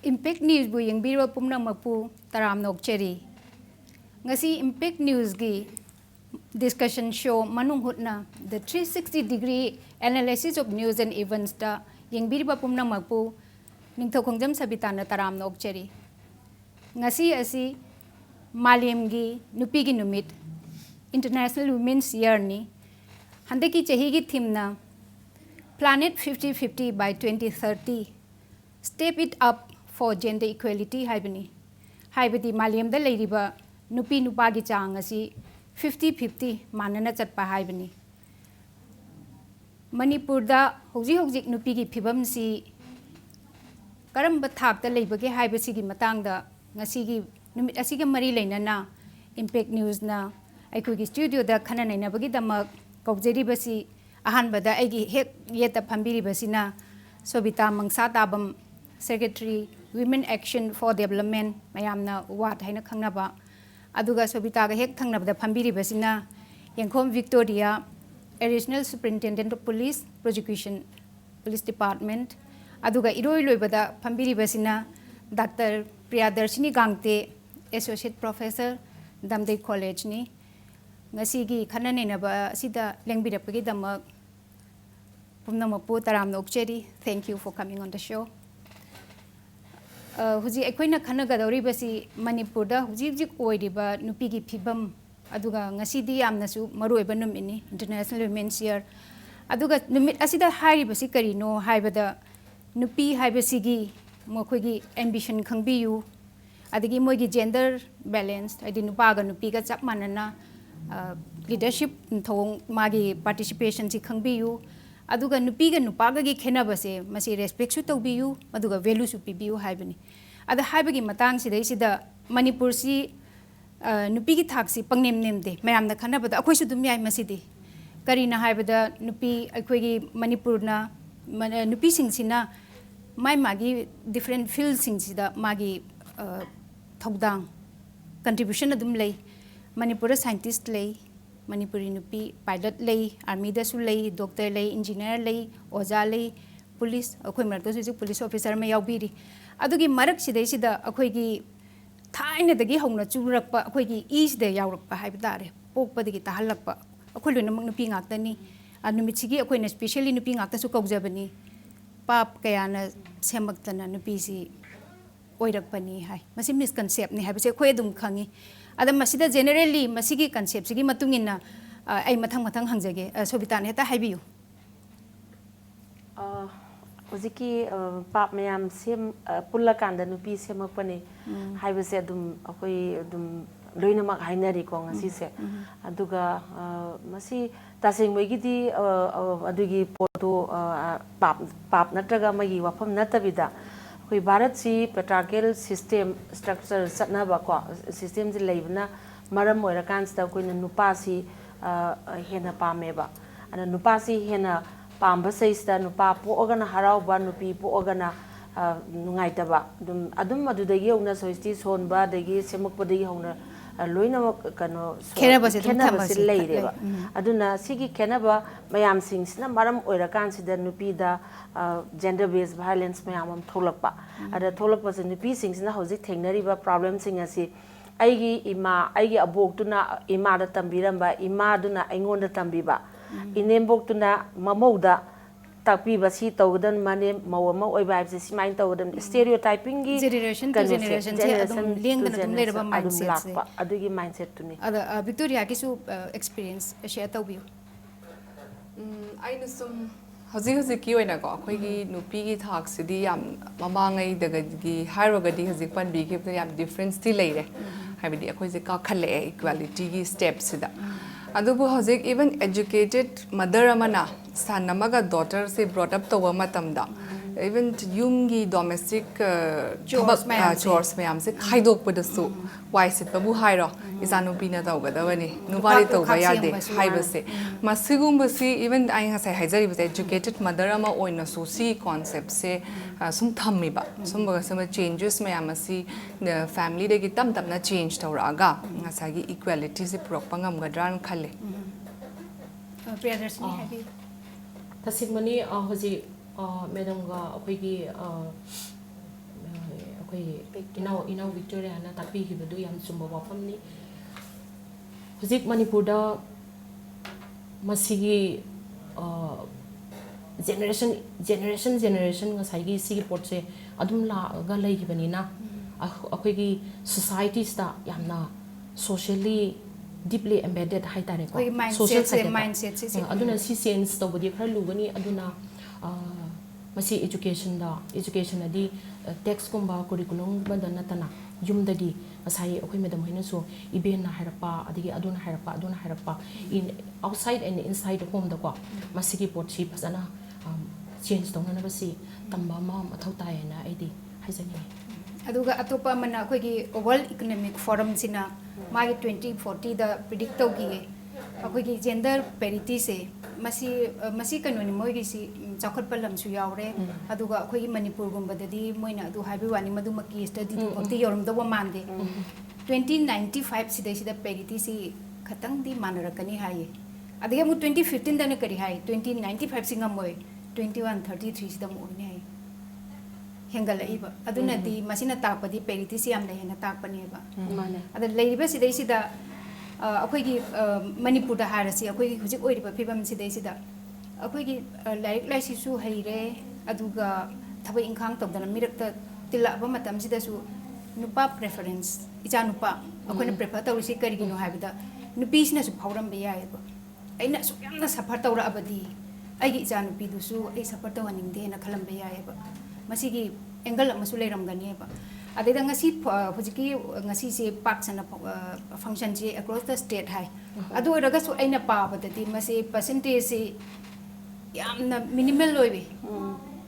Impact News bu yengbiro pumnamapu taram nokcheri. Ngasi Impact News gi discussion show Manung Hutna, the 360-degree analysis of news and events da yengbiriba pumnamapu ningthokongjam sabitana taram nokcheri. Ngasi asi Malem gi nupi gi numit International Women's Year ni handeki chahi gi theme na Planet 50-50 by 2030 step it up for gender equality haibani haibadi Malem da leiriba nupi nupa gi chang asi 50-50 manana chatpa haibani Manipur da hojik nupi gi phibam si karamba thak da leibage haibasi gi matang da ngasi gi numit asi gi mari leinana Impact News na aikoi gi studio da khana naina bagi damak kaujeri basi ahan bada aigi hek yeta phambiri basina Sobita Mangsa Tabam Secretary Women Action for Development mayamna wat haina khangnaba aduga Sobita ga hek thangnabda phambiri basina Yengkhom Victoria Additional Superintendent of Police Prosecution Police Department aduga iroi loibada phambiri basina Dr. Priyadarshini Gangte Associate Professor Damdei College ni ngasi gi khana nainaba sida lengbirapagi damak pumnamapu taram nokcheri. Thank you for coming on the show. Huji aikoina khana gadori basi Manipur da huji oiriba nupi gi phibam aduga ngasi di yamnasu maruiba numini International Women's Year aduga numit asida hairi basi karino haibada nupi haibasi gi mokhoi ambition khangbiyu adigi moigi gender balance adi nupa ga nupi ga chap manana leadership thong magi participation si khangbiyu aduga nupi ga nupa ga gi khenabase masi respect su tawbiyu aduga value su pibiyu haibani ada haibagi matang sidai sida Manipur si nupi gi thak si pangnem nemde mayamna khanabada akhoi su dum yai masidi karina haibada nupi akhoi gi Manipur na nupi singsina mai magi different fields singsida magi thogdang contribution adum lei Manipur scientist lei Manipuri nupi pilot lei army da su lei doctor lei engineer lei oja lei police akhoi marak su police officer ma yaubiri adugi marak sidai sida akhoi gi thaina dagi hongna churakpa akhoi gi is de yaurakpa haibdare pokpa dagi tahalakpa akhoi loina mak nupi ngaktani anumit sigi akhoi na specially nupi ngakta su kaujabani pap kayana semaktana nupi si oirakpani hai masi misconcept ni haibase akhoi adum khangi ada masida generally masigi concept sigi matungina ai mathang hangjage Sobita ne ta haibiyu Oziki pap mayam sem pulla kanda nupi semakpani haibase adum akoi adum loinamak hainari ko ngasi se aduga masi taseng moigidi adugi poto pap natraga magi wafam natabida koi Bharat si patriarchal system structure satna ba ko system ji leibna maram oira kansta koi nupa si hena pameba ana nupa si hena pamba seista nupa po ogana harau ba nupi po ogana nungaita ba adum adudagi hona soisti sonba dagi semakpa dagi hona loina kano kenaba leire ba aduna sigi kenaba mayam singsina maram oira kansida nupi da gender based violence mayam am tholakpa ada tholakpa se nupi singsina hojik thengnari ba problem singa si aigi abok tuna ima da tambiramba ima duna aingonda tambiba inembok tuna mamauda takpi basi tawdan mane mawama oiba se simain tawdan stereotyping gi generation to generation se adum lengdana dum leraba mindset se adugi mindset tuni ada Victoria ki su experience share tawbiu aina sum hoji ki oina ko khoi gi nupi gi thak sidi yam mamangai daga gi hairogadi hoji pan bi ki yam difference ti leire haibidi akhoi je ka khale equality gi steps sida adubu hojik even educated mother amana son namaga daughter se brought up to matamda even yumgi domestic chores mayam se khaidok padasu wise babu hairo isanu pina tawgadawani nubari tawba yade haibase masigum basi even ai ngasai haijari base educated mother ama oina so si concept se sum thammiba sum baga sama changes mayam asi family de gi tam na change tawraga ngasai gi equality se prokpa ngamgadran khale Priyadarshini habi tasik mani hoji madam ga akhoi gi ꯏꯅꯥꯎ ꯚꯤꯛꯇꯣꯔꯤꯌꯥꯅ ꯇꯥꯛꯄꯤꯈꯤꯕꯗꯨ ꯌꯥꯝ ꯆꯨꯝꯕ ꯋꯥꯐꯝꯅꯤ ꯍꯧꯖꯤꯛ ꯃꯅꯤꯄꯨꯔꯗ ꯃꯁꯤꯒꯤ generation ꯉꯁꯥꯏꯒꯤ ꯁꯤꯒꯤ ꯄꯣꯠꯁꯦ ꯑꯗꯨꯝ ꯂꯥꯛꯑꯒ ꯂꯩꯈꯤꯕꯅꯤꯅ ꯑꯩꯈꯣꯏꯒꯤ ꯁꯣꯁꯥꯏꯇꯤꯁꯇ ꯌꯥꯝꯅ ꯁꯣꯁꯤꯌꯦꯜꯂꯤ ꯗꯤꯞꯂꯤ ꯑꯦꯝꯕꯦꯗꯦꯠ ꯍꯥꯏꯇꯥꯔꯦꯀꯣ ꯁꯣꯁꯤꯌꯦꯜ ꯁꯥꯏꯠꯇ ꯑꯗꯨꯅ ꯁꯤ ꯆꯦꯟꯖ ꯇꯧꯕꯗꯤ ꯈꯔ ꯂꯨꯒꯅꯤ ꯑꯗꯨꯅ ꯃꯁꯤ ꯑꯦꯖꯨꯀꯦꯁꯟꯗꯤ ꯇꯦꯛꯁꯀꯨꯝꯕ ꯀꯨꯔꯤꯀꯨꯂꯝꯒꯨꯝꯕꯗ ꯅꯠꯇꯅ ꯌꯨꯝꯗꯒꯤ ꯉꯁꯥꯏ ꯑꯩꯈꯣꯏ ꯃꯦꯗꯝ ꯍꯣꯏꯅꯁꯨ ꯏꯕꯦꯟꯅ ꯍꯥꯏꯔꯛꯄ ꯑꯗꯒꯤ ꯑꯗꯨꯅ ꯍꯥꯏꯔꯛꯄ ꯑꯥꯎꯠꯁꯥꯏꯠ ꯑꯦꯟ ꯏꯟꯁꯥꯏꯠ ꯍꯣꯝꯗꯀꯣ ꯃꯁꯤꯒꯤ ꯄꯣꯠꯁꯤ ꯐꯖꯅ ꯆꯦꯟꯖ ꯇꯧꯅꯅꯕꯁꯤ ꯇꯝꯕ ꯑꯃ ꯃꯊꯧ ꯇꯥꯏꯌꯦꯅ ꯑꯩꯗꯤ ꯍꯥꯏꯖꯅꯤꯡꯉꯤ ꯑꯗꯨꯒ ꯑꯇꯣꯞꯄ ꯑꯃꯅ ꯑꯩꯈꯣꯏꯒꯤ ꯋꯥꯔꯜ ꯏꯀꯣꯅꯣꯃꯤꯛ ꯐꯣꯔꯝꯁꯤꯅ ꯃꯥꯒꯤ 2040ꯗ ꯄ꯭ꯔꯤꯗꯤꯛ ꯇꯧꯈꯤꯌꯦ ꯑꯩꯈꯣꯏꯒꯤ ꯖꯦꯟꯗꯔ ꯄꯦꯔꯤꯇꯤꯁꯦ ꯃꯁꯤ ꯀꯩꯅꯣꯅꯤ ꯃꯣꯏꯒꯤꯁꯤ ꯆꯥꯎꯈꯠꯄ ꯂꯝꯁꯨ ꯌꯥꯎꯔꯦ ꯑꯗꯨꯒ ꯑꯩꯈꯣꯏꯒꯤ ꯃꯅꯤꯄꯨꯔꯒꯨꯝꯕꯗꯗꯤ ꯃꯣꯏꯅ ꯑꯗꯨ ꯍꯥꯏꯕꯒꯤ ꯋꯥꯅꯤ ꯃꯗꯨꯃꯛꯀꯤ ꯁ꯭ꯇꯗꯤꯗꯨꯃꯛꯇꯤ ꯌꯧꯔꯝꯗꯧꯕ ꯃꯥꯟꯗꯦ 2095 ꯁꯤꯗꯩꯁꯤꯗ ꯄꯦꯔꯤꯇꯤꯁꯤ ꯈꯇꯪꯗꯤ ꯃꯥꯟꯅꯔꯛꯀꯅꯤ ꯍꯥꯏꯌꯦ ꯑꯗꯒꯤ ꯑꯃꯨꯛ 2015ꯗꯅ ꯀꯔꯤ ꯍꯥꯏ 2095ꯁꯤ ꯉꯝꯃꯣꯏ 2133 ꯁꯤꯗ ꯑꯃꯨꯛ ꯑꯣꯏꯅꯤ ꯍꯥꯏ ꯍꯦꯟꯒꯠꯂꯛꯏꯕ ꯑꯗꯨꯅꯗꯤ ꯃꯁꯤꯅ ꯇꯥꯛꯄꯗꯤ ꯄꯦꯔꯤꯇꯤꯁꯤ ꯌꯥꯝꯅ ꯍꯦꯟꯅ ꯇꯥꯛꯄꯅꯦꯕ ꯑꯗ ꯂꯩꯔꯤꯕ ꯁꯤꯗꯩꯁꯤꯗ ꯑꯩꯈꯣꯏꯒꯤ ꯃꯅꯤꯄꯨꯔꯗ ꯍꯥꯏꯔꯁꯤ ꯑꯩꯈꯣꯏꯒꯤ ꯍꯧꯖꯤꯛ ꯑꯣꯏꯔꯤꯕ ꯐꯤꯕꯝ ꯁꯤꯗꯩꯁꯤꯗ ꯑꯩꯈꯣꯏꯒꯤ ꯂꯥꯏꯔꯤꯛ ꯂꯥꯏꯁꯨ ꯍꯩꯔे ꯑꯗꯨꯒ ꯊꯕꯛ ꯏꯪꯈꯥꯡ ꯇꯧꯗꯅ ꯃꯤꯔꯛꯇ ꯇꯤꯜꯂꯛꯑꯕ ꯃꯇꯝꯁꯤꯗꯁꯨ ꯅꯨꯄꯥ ꯄ꯭ꯔꯦꯐꯔꯦꯟꯁ ꯏꯆꯥ ꯅꯨꯄꯥ ꯑꯩꯈꯣꯏꯅ ꯄ꯭ꯔꯦꯐꯔ ꯇꯧꯔꯤꯁꯤ ꯀꯔꯤꯒꯤꯅꯣ ꯍꯥꯏꯕꯗ ꯅꯨꯄꯤꯁꯤꯅꯁꯨ ꯐꯥꯎꯔꯝꯕ ꯌꯥꯏꯑꯕ ꯑꯩꯅ ꯑꯁꯨꯛ ꯌꯥꯝꯅ ꯁꯐꯔ ꯇꯧꯔꯛꯑꯕꯗꯤ ꯑꯩꯒꯤ ꯏꯆꯥ ꯅꯨꯄꯤꯗꯨꯁꯨ ꯑꯩ ꯁꯐꯔ ꯇꯧꯍꯟꯅꯤꯡꯗꯦꯅ ꯈꯜꯂꯝꯕ ꯌꯥꯏꯑꯕ ꯃꯁꯤꯒꯤ ꯑꯦꯡꯒꯜ ꯑꯃꯁꯨ ꯂꯩꯔꯝꯒꯅꯦꯕ ꯑꯗꯩꯗ ꯍꯧꯖꯤꯛꯀꯤ ꯉꯁꯤꯁꯦ ꯄꯥꯛ ꯁꯟꯅ ꯐꯪꯁꯟꯁꯤ ꯑꯦꯀ꯭ꯔꯣꯁ ꯗ ꯁ꯭ꯇꯦꯠ ꯍꯥꯏ ꯑꯗꯨ ꯑꯣꯏꯔꯒꯁꯨ ꯑꯩꯅ ꯄꯥꯕꯗꯗꯤ ꯃꯁꯤ ꯄꯔꯁꯦꯟꯇꯦꯖꯁꯤ ꯌꯥꯝꯅ ꯃꯤꯅꯤꯃꯦꯜ ꯑꯣꯏꯕꯤ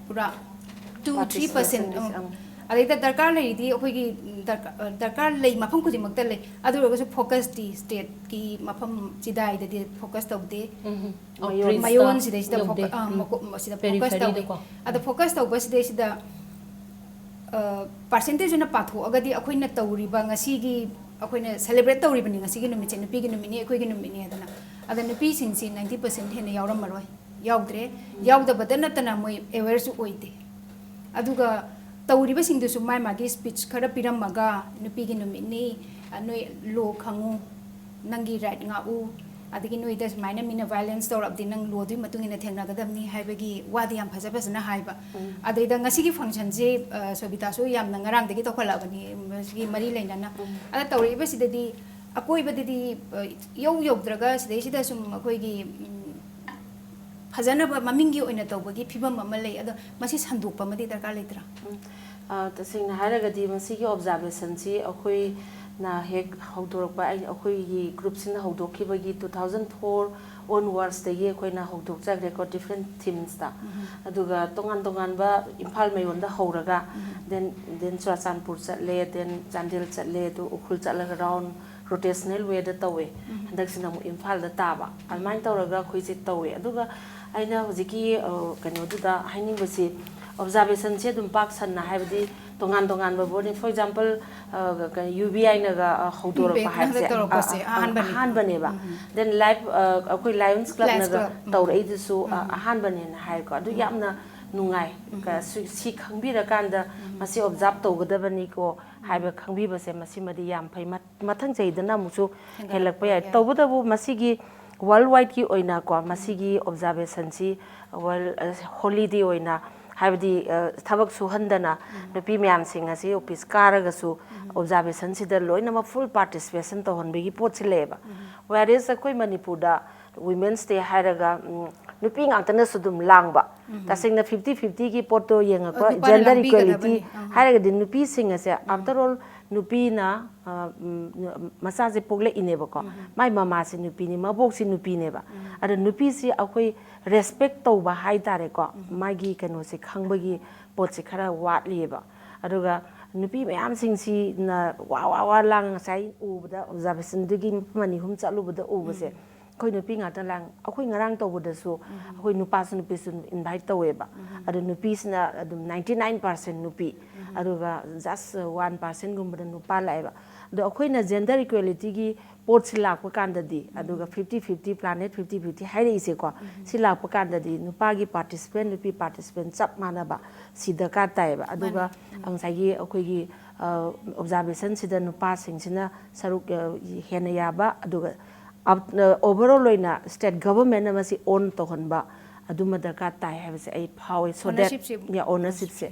ꯄꯨꯔꯥ 2-3% ꯑꯗꯩꯗ ꯗꯔꯀꯥꯔ ꯂꯩꯔꯤꯗꯤ ꯑꯩꯈꯣꯏꯒꯤ ꯗꯔꯀꯥꯔ ꯂꯩ ꯃꯐꯝ ꯈꯨꯗꯤꯡꯃꯛꯇ ꯂꯩ ꯑꯗꯨ ꯑꯣꯏꯔꯒꯁꯨ ꯐꯣꯀꯁꯇꯤ ꯁ꯭ꯇꯦꯠꯀꯤ ꯃꯐꯝ ꯆꯤꯗꯥꯏꯗꯗꯤ ꯐꯣꯀꯁ ꯇꯧꯗꯦ ꯃꯌꯣꯟꯁꯤꯗꯩꯁꯤꯗ ꯁꯤꯗ ꯐꯣꯀꯁ ꯇꯧꯋꯤ ꯑꯗ ꯐꯣꯀꯁ ꯇꯧꯕꯁꯤꯗꯩꯁꯤꯗ ꯄꯥꯔꯁꯦꯟꯇꯦꯖ ꯑꯣꯏꯅ ꯄꯥꯊꯣꯛꯑꯒꯗꯤ ꯑꯩꯈꯣꯏꯅ ꯇꯧꯔꯤꯕ ꯉꯁꯤꯒꯤ ꯑꯩꯈꯣꯏꯅ ꯁꯦꯂꯦꯕ꯭ꯔꯦꯠ ꯇꯧꯔꯤꯕꯅꯤ ꯉꯁꯤꯒꯤ ꯅꯨꯃꯤꯠꯁꯦ ꯅꯨꯄꯤꯒꯤ ꯅꯨꯃꯤꯠꯅꯤ ꯑꯩꯈꯣꯏꯒꯤ ꯅꯨꯃꯤꯠꯅꯤ ꯍꯥꯏꯗꯅ ꯑꯗ ꯅꯨꯄꯤꯁꯤꯡꯁꯤ 90% ꯍꯦꯟꯅ ꯌꯥꯎꯔꯝꯃꯔꯣꯏ ꯌꯥꯎꯗ꯭ꯔꯦ ꯌꯥꯎꯗꯕꯇ ꯅꯠꯇꯅ ꯃꯣꯏ ꯑꯦꯋꯦꯌꯔꯁꯨ ꯑꯣꯏꯗꯦ ꯑꯗꯨꯒ ꯇꯧꯔꯤꯕꯁꯤꯡꯗꯨꯁꯨ ꯃꯥꯒꯤ ꯁ꯭ꯄꯤꯆ ꯈꯔ ꯄꯤꯔꯝꯃꯒ ꯅꯨꯄꯤꯒꯤ ꯅꯨꯃꯤꯠꯅꯤ ꯅꯣꯏ ꯂꯣ ꯈꯪꯉꯨ ꯅꯪꯒꯤ ꯔꯥꯏꯠ ꯉꯥꯛꯎ ꯑꯗꯒꯤ ꯅꯣꯏꯗ ꯁꯨꯃꯥꯏꯅ ꯃꯤꯅ ꯚꯥꯏꯂꯦꯟꯁ ꯇꯧꯔꯛꯑꯕꯗꯤ ꯅꯪ ꯂꯣꯗꯨꯒꯤ ꯃꯇꯨꯡ ꯏꯟꯅ ꯊꯦꯡꯅꯒꯗꯕꯅꯤ ꯍꯥꯏꯕꯒꯤ ꯋꯥꯗꯤ ꯌꯥꯝ ꯐꯖꯅ ꯍꯥꯏꯕ ꯑꯗꯩꯗ ꯉꯁꯤꯒꯤ ꯐꯪꯁꯟꯁꯦ ꯁꯣꯕꯤꯇꯥꯁꯨ ꯌꯥꯝꯅ ꯉꯔꯥꯡꯗꯒꯤ ꯇꯧꯈꯠꯂꯛꯑꯕꯅꯤ ꯃꯁꯤꯒꯤ ꯃꯔꯤ ꯂꯩꯅꯅ ꯑꯗ ꯇꯧꯔꯛꯏꯕꯁꯤꯗꯗꯤ ꯑꯀꯣꯏꯕꯗꯗꯤ ꯌꯧꯗ꯭ꯔꯒ ꯁꯤꯗꯩꯁꯤꯗ ꯁꯨꯝ ꯑꯩꯈꯣꯏꯒꯤ ꯐꯖꯅꯕ ꯃꯃꯤꯡꯒꯤ ꯑꯣꯏꯅ ꯇꯧꯕꯒꯤ ꯐꯤꯕꯝ ꯑꯃ ꯂꯩ ꯑꯗꯣ ꯃꯁꯤ ꯁꯟꯗꯣꯛꯄ ꯑꯃꯗꯤ ꯗꯔꯀꯥꯔ ꯂꯩꯇ꯭ꯔꯥ तसेंना हायरगदी मसीगी ऑब्जर्वेशन सी अखोई ना हेक हौदोरपा अखोई ग्रुप सिना हौदोखिबगी 2004 onwards दगी अखोइना हौदोकजाग्रे को डिफरेंट थीम्स ता अदुगा तोंगान तोंगान बा इम्फाल मेयोंदा हौरगा देन चुराचानपुर चले देन चांदेल चले दु उखुल चलगा राउंड रोटेशनल वे द तवे हंदकसिना मु इम्फाल द ताबा अलमाइन तौरगा खोइसे तवे अदुगा आइना हुजिकी कनोदुदा हाइनिंगबसी ऑब्जर्वेशन से दुम पाक सन्ना हाइबदी तोंगान तोंगान बोर्ड फॉर एग्जांपल यूबीआई नगा हौदोरपा हाइबसे अहान बनेबा देन लाइव अखोई लायंस क्लब नगा तौरैदसु अहान बनेन हाइको अदु यामना नुंगाई का सी खंगबिरकांदा मसी ऑब्जर्व तौगदबनी को हाइबा खंगबिबसे मसी मदी याम फै मथंग चैदना मुसु हेलकपा याय तौबदबु मसीगी वर्ल्ड वाइड की ओइना को मसीगी ऑब्जर्वेशन सी वर्ल्ड हॉलिडे ओइना हाइबदी थबक सुहंदना नुपी म्याम सिंग असि ऑफिस कारगसु ऑब्जर्वेशन सिदा लोइनमा फुल पार्टिसिपेशन तोहनबेगी पोट सिलेबा वेयरएस अखोई मणिपुरदा वुमेन्स डे हायरगा नुपी ngaktana sudum langba tasingna 50-50 की पोटो येंगको जेंडर इक्वालिटी हायरगदी नुपी सिंग असे आफ्टर ऑल नुपी ना मसा से पोगले इनेबको माय मामा से नुपी नि मबोक से नुपी नेबा अरे नुपी से अखोई रेस्पेक्ट तौबा हाय तारे को मागी कनो से खंगबगी पोट से खरा वाटलिएबा अदुगा नुपी मयाम सिंग सी ना वा वा वा लांग साइ उबदा ऑब्जर्वेशन दुगी मनी हुम चालुबदा उबसे khoi nupi nga ta lang akhoi ngarang to boda su akhoi nupa su nupi su invite to weba adu nupi sna adu 99% nupi adu ga just 1% gumba nupa laiba adu akhoi na gender equality gi pot silak pa kan da di adu ga 50-50 planet 50-50 hai ri se ko silak pa kan da di nupa gi participant nupi participant chap mana ba sida ka tai ba adu ga ang sai gi akhoi gi observation sida nupa sing sina saruk hena ya ba adu ga overall loina state government na masi own to honba aduma darka tai have se ai power so that yeah ownership se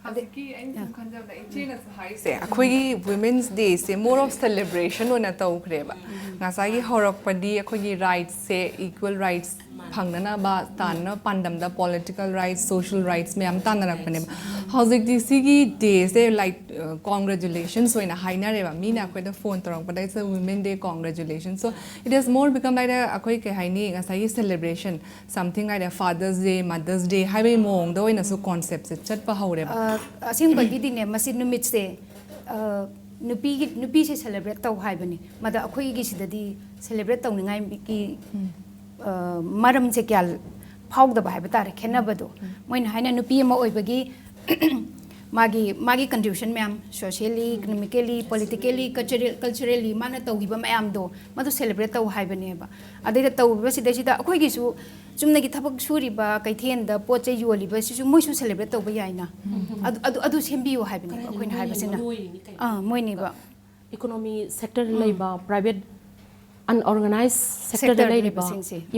Haziki ain khanjam da ichina hai se akhoi women's day se more of celebration ona tawkreba ngasai gi horok padi akhoi gi rights se equal rights phangnana ba tanna pandam da political rights social rights me am tanarak pane hazik di sigi day se like congratulations oina haina reba mina akhoi da phone torang padai se women day congratulations so it has more become like a akhoi ke haini ngasai gi celebration something like a father's day mother's day haibai mong da oina so concept se chat pa haureba asing bagi di ne masi numit se nupi se celebrate tau hai bani mada akhoi gi sidadi celebrate tau ningai ki maram se kyal phau da bai bata khena bado moin haina nupi ma oi bagi magi contribution myam socially economically politically culturally mana taugi ba mayam do madu celebrate tau hai bani ba adai da tau ba sida akhoi gi su chumna gi thabak suri ba kaithen da poche yoli ba su moi su celebrate tau ba yaina adu sembi hai bani akhoi na hai ba sina moi ni ba economy sector leiba private unorganized sector leiba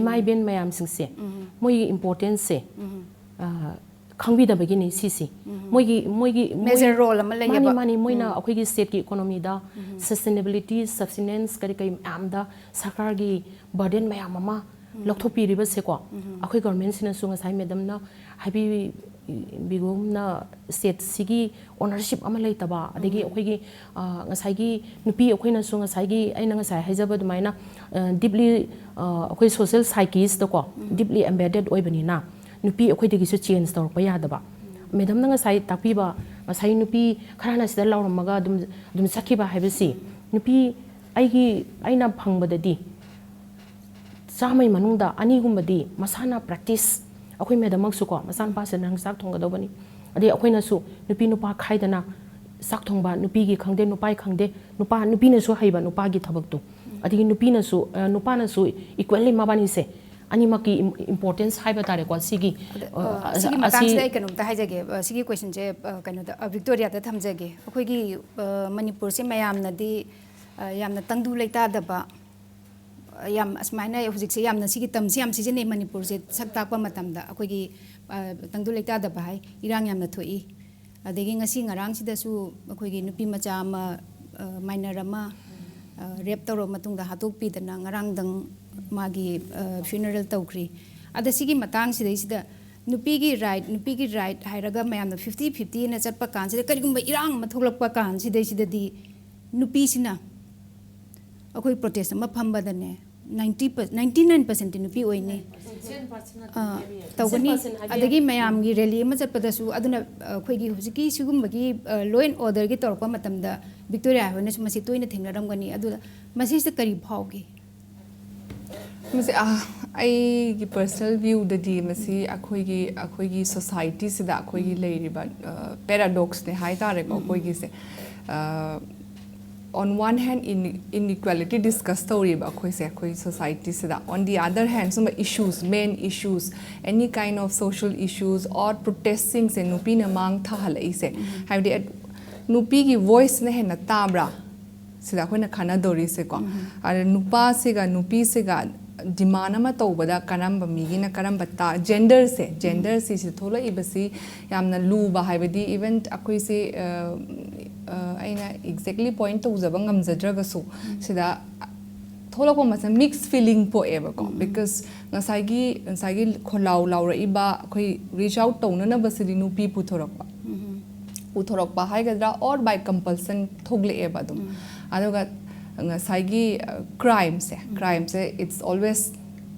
imai ben mayam singse moi importance se khangbi da begini sisi moigi major role ama lay ba mani moina akhoi gi state ki economy da sustainability sustenance kari kai am da sarkar gi burden mayam ama lokhopi riba se ko akhoi government sina sunga sai madam na habi bigom na state sigi ownership ama lay taba adegi akhoi gi ngasai gi nupi akhoi na sunga sai gi aina ngasai haijaba dumaina deeply akhoi social psychist da ko deeply embedded oibani na nupi akhoi degi su change tor pa yada ba madam na ngasai takpi ba ngasai nupi kharana sida lawramaga dum sakhi ba haibasi nupi aina phangba di samai manungda ani gumbadi masana practice akhoi madam su ko masan pa se nang sak thongga dobani adi akhoi na su nupi nupa khaidana sak thongba nupi gi khangde nupai khangde nupi na su haiba nupa gi thabak tu adi nupi na su equally mabani se ani maki importance haiba tare ko sigi matang se kanum ta haijage sigi question je kanu da victoria da thamjage akhoi gi manipur se mayam na di yamna tangdu leita da ba yam asmaina hujik se yamna sigi tamsi yam sije ne manipur se sakta pa matam da akhoi gi tangdu leita da ba hai irang yamna thoi adegi ngasi ngarang sida su akhoi gi nupi macha ma minor ma rep toro matung da hatok pi da ngarang dang magi funeral tawkri ada sigi matang sida sida nupi gi right hairaga mayam da 50-50 na chatpa kan sida karigumba irang matholakpa kan sida di nupi sina akoi protest ma phamba da ne 99% nupi oine tawgani adagi mayam gi rally ma chatpa da su aduna khoi gi hujiki sigumba gi law and order gi torpa matam da victoria hone su masi toina thengnaram gani adu masi se kari phawgi masi ai gi personal view da di masi akhoi gi society sida akhoi gi leiriba paradox ne hai tare ko akhoi gi se on one hand inequality discuss toriba akhoi se akhoi society sida on the other hand some issues main issues any kind of social issues or protesting se nupi na mang tha halai se haidi nupi gi voice ne hena tabra sida akhoi na khana dori se ko ar nupa se ga nupi se ga demand ama tawbada karamba migi na karamba ta gender se thola ibasi yamna lu ba haibadi even akhoi se aina exactly point to jaba ngamjadraga so sida thola ko masa mixed feeling po eba ko because ngasai gi kholaw laura iba akhoi reach out tawna na basidi nu pi puthorok pa haigadra or by compulsion thogle eba dum adoga ngasai gi crime se it's always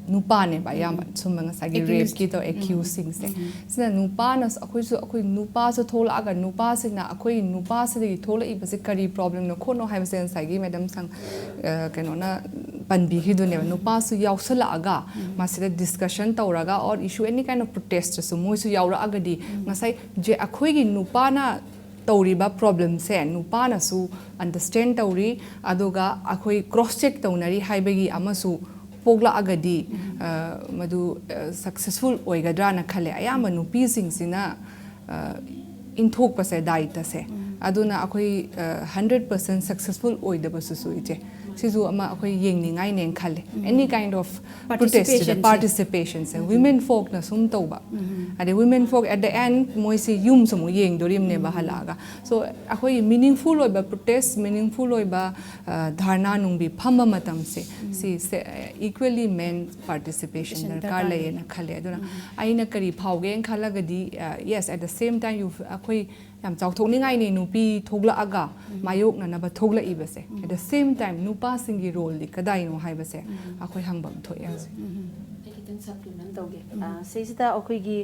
nupane ba yam summa ngasagi rape ki to accusing se sina nupa na akhoi nupa so thola aga nupa se na akhoi nupa se gi thola I base kari problem no khono ha base sagi madam sang kano na panbi hi dune nupa su yausala aga masida discussion tawraga or issue any kind of protest so moi su yaura aga di ngasai je akhoi gi nupa na tawriba problem se nupa na su understand tawri adoga akhoi cross check tawnari haibagi amasu pogla agadi madu successful oigadra na khale ayama nupi sing sina inthok pa se daita se aduna akhoi 100% successful oidaba su ite sizu ama akhoi yengningai neng khale any kind of participation se women folk na sum tawba ade women folk at the end moi si yum sumu yeng dorim ne bahalaga so akhoi meaningful oiba protest meaningful oiba dharna nungbi phamba matam se si equally men participation darkar lay na khale aduna aina kari phauge en khalagadi yes at the same time you akhoi yam chawthokningai ne nupi thogla aga mayok na na ba thogla ibase at the same time nupa singi role li kadai no haibase akhoi hangbam thoye ase kitang supplement tawge seisida akhoi gi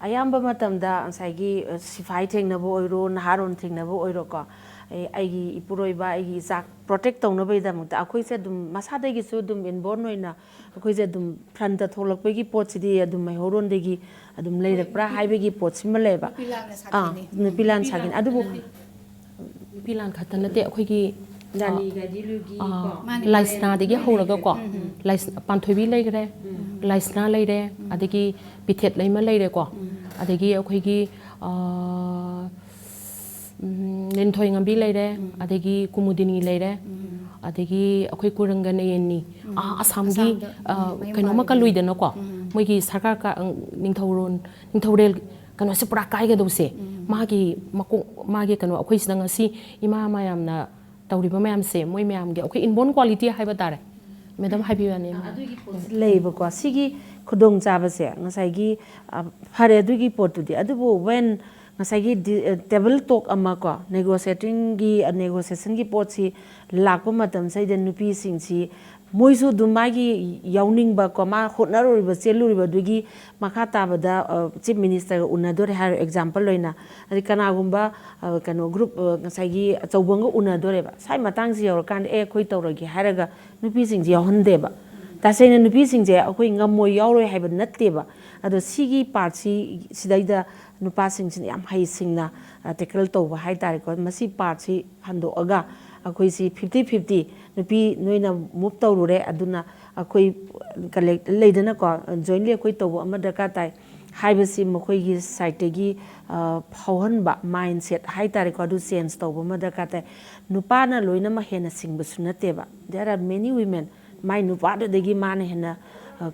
ayamba matamda ansai sifai thengnabo oiro naharon thengnabo oiro ko aigi ipuroiba aigi jak protect tawnabai damukta akhoi se dum masada gi su dum inborn oina akhoi se dum front tholakpai gi pot sidi adum mai horon degi adum leirakpra haibegi pot simaleba pilan sagin adubu pilan khatanate akhoi gi jani ga dilugi laisna degi horaga ko lais panthoibi leigre laisna leire adegi pithet leima leire ko adegi akhoi gi nenthoi ngambi leire adegi kumudini leire adegi akhoi kurangana yenni asam gi kainoma ka luidana ko moigi sarkar ka ningthorel kano se pura kai ga dose magi kano akhoi sidanga si ima mayamna tawriba mayam se moi mayam ge akhoi inborn quality haiba tare madam haibi yani leiba ko sigi khudong chaba se ngasai gi phare adugi potu di adubu when ngasai gi table talk amma ko negotiating gi negotiation gi pot si lakpa matam sai de nupi sing si moisu dumagi yawning ba ko ma hotnarori ba cheluri ba dugi makha tabada chief minister unadore har example loina ari kana gumba kano group ngasai gi chawbang unadore ba sai matang ji yor kan khoi tawragi haraga nupi sing ji yahonde ba tasaina nupi sing je akhoi ngamoi yawroi haiba natte ba ado sigi part si sidaida nupa sing sin yam hai singna tackle tawba hai tare ko masi part si hando aga akhoi si 50-50 nupi noina move tawrure aduna akhoi collect leidana ko jointly akhoi tawba amada ka tai haibasi makhoi gi site gi phauhan ba mindset hai tare ko du change tawba amada ka tai nupa na loina ma hena singba sunate ba there are many women my nupa degi mana hena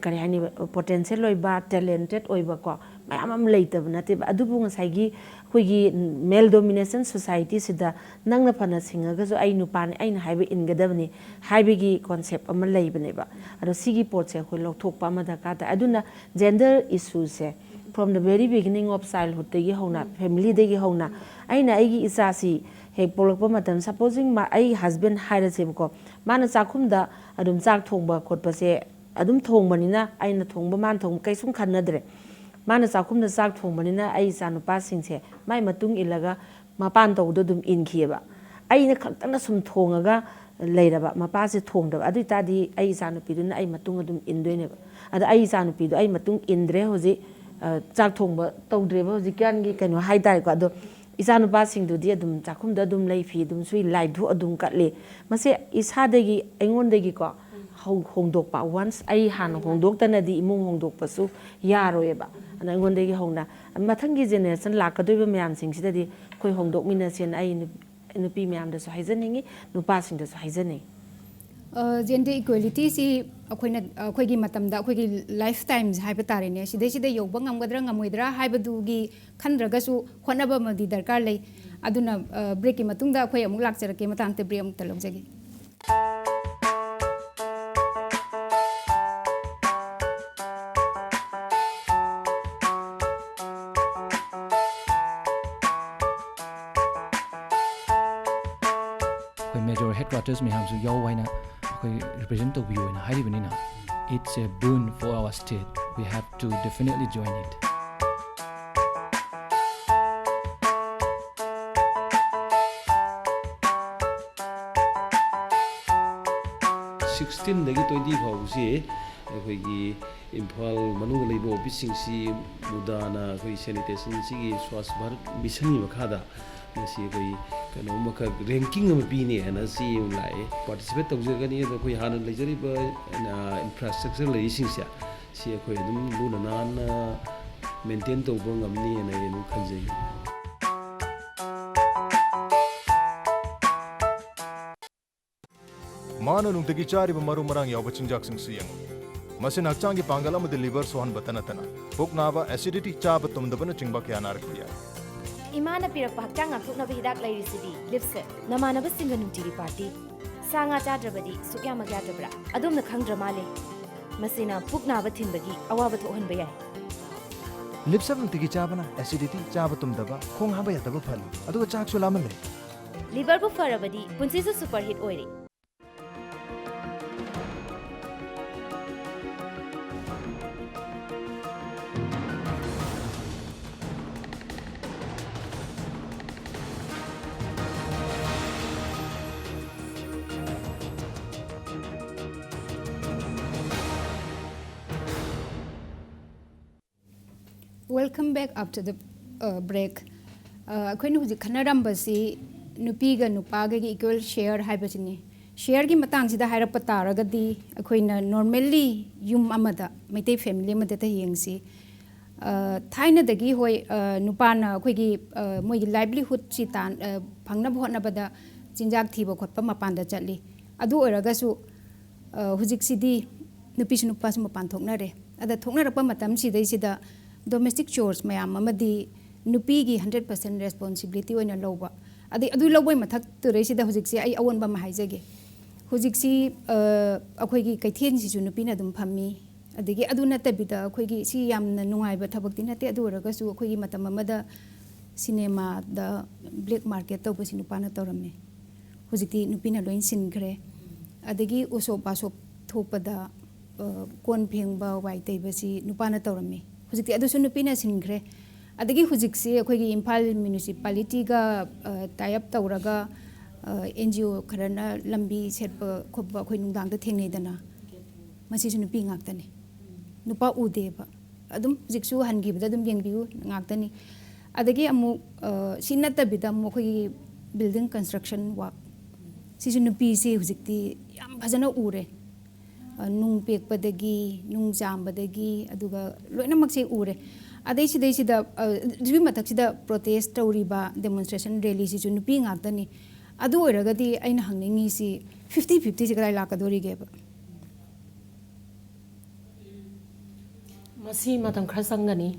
kari hani potential oiba talented oiba ko mayam leitab nate ba adubu ngasai gi khoigi male domination society sida nangna phana singaga jo ai nupa ne aina haibe ingadabni haibegi concept ama leibane ba ado sigi pot se khoi lokthokpa ma da ka ta aduna gender issues se from the very beginning of childhood tegi hona family degi hona aina aigi isa si hek polokpa matam supposing ma ai husband haira se ko mana chakhumda adum chak thongba khotpa se adum thongbanina aina thongba man thong kaisum khanadre mana chakhumda chak thongbanina ai sa nupa singse mai matung ilaga mapan tawdo dum inkhiyeba aina khaktana sum thongaga leiraba mapa se thongdaba adu tadi ai sa nupi dun ai matung adum indoineba ada ai sa nupi do ai matung indre hoji chak thongba tawdreba hoji kyan gi kano haidai ko ado isa nupa singdu di adum chakhumda dum lei fi dum sui lai du adum katle mase isa degi engon degi ko hongdokpa once ai han hongdoktana di imung hongdokpa su yaroeba ana engon degi hongna mathangi generation lakadoiba myam singsida di koi hongdokmina sen ai nupi myam da su haizaningi nupa singda su haizani gender equality si akhoi gi matamda akhoi gi lifetime haiba tare ne sida yoba ngamgadra ngamoidra haiba du gi khandraga su khonaba madi darkar lei aduna break ki matungda akhoi amuk lakjarake matang te break amuk talojagi major headquarters mi hamsu yaw waina akhoi represent to biyo na hari banina It's a boon for our state. We have to definitely join it. Dagi 20 phawsi akhoi Imphal Manung leibo office si mudana akhoi sanitation sigi Swachh Bharat mission ni makhada masi akhoi kano makha ranking am pi ne ana si lai participate tawjagani akhoi hanan leijariba infrastructure lei singsia si akhoi dum luna nan maintain tawba ngamni ana enu khanjai Manung tegi cari maru marang yaw bachingjak sing siyang. Masin hakchang ki pangal am liver sohan batana tana. Pok naba acidity cha batum dabana chingba kya nar kriya. Imana pirak hakchang am thukna hidak lai risidi lipse. Namana ba singa nungtiri party. Sanga cha drabadi sukya magya drabra. Adum na khang dramale. Masina puk naba thinbagi awa ba thohan bayai. Lipse am tegi cha bana acidity cha batum daba khong ha ba ya daba phali. Adu chak su lamale. Liver bu farabadi punsi su super hit oire. Welcome back after the break. Akhoi nu hujik khanaram basi nupi ga nupa ga equal share haibachini. Share gi matang sida hairapa taragadi akhoi na normally yum amada maitei family amada ta yengsi. Thaina dagi hoi nupa na akhoi gi moi gi livelihood si tan phangna bhotna bada chinjak thiba khotpa mapanda chatli. Adu oragasu hujik sidi nupi su nupa su mapan thokna re. Ada thokna rakpa matam sidai sida domestic chores mayam amadi nupi gi 100% responsibility oina loba adi adu loboi mathak tu rei sida hujik si ai awon ba ma haijage hujik si akhoi gi kaithien si ju nupi na dum phammi adigi adu nata bida akhoi gi si yamna nungai ba thabak ti nate adu raga su akhoi gi matam amada cinema da black market to basi nupa na toramme hujik ti nupi na loin sin gre adigi uso paso thopada kon phengba wai tei basi nupa na toramme hujikti adu su nupi na singre adagi hujiksi akhoi gi Imphal municipality ga tie up tawraga NGO kharana lambi setpa khobba akhoi nungdang da thengnei dana masi su nupi ngaktani nupa udeba adum hujiksu hangi bada dum yengbiu ngaktani adagi amu sinata bida mo akhoi building construction work si su nupi se hujikti yam phajana ure nung pekpadagi nung jambadagi aduga loina makse ure adai sida jibi matak sida protest tawriba demonstration rally si ju nupi ngaktani adu oiragadi aina hangningi si 50-50 si kadai lakadori ge ba masi matam khra sangani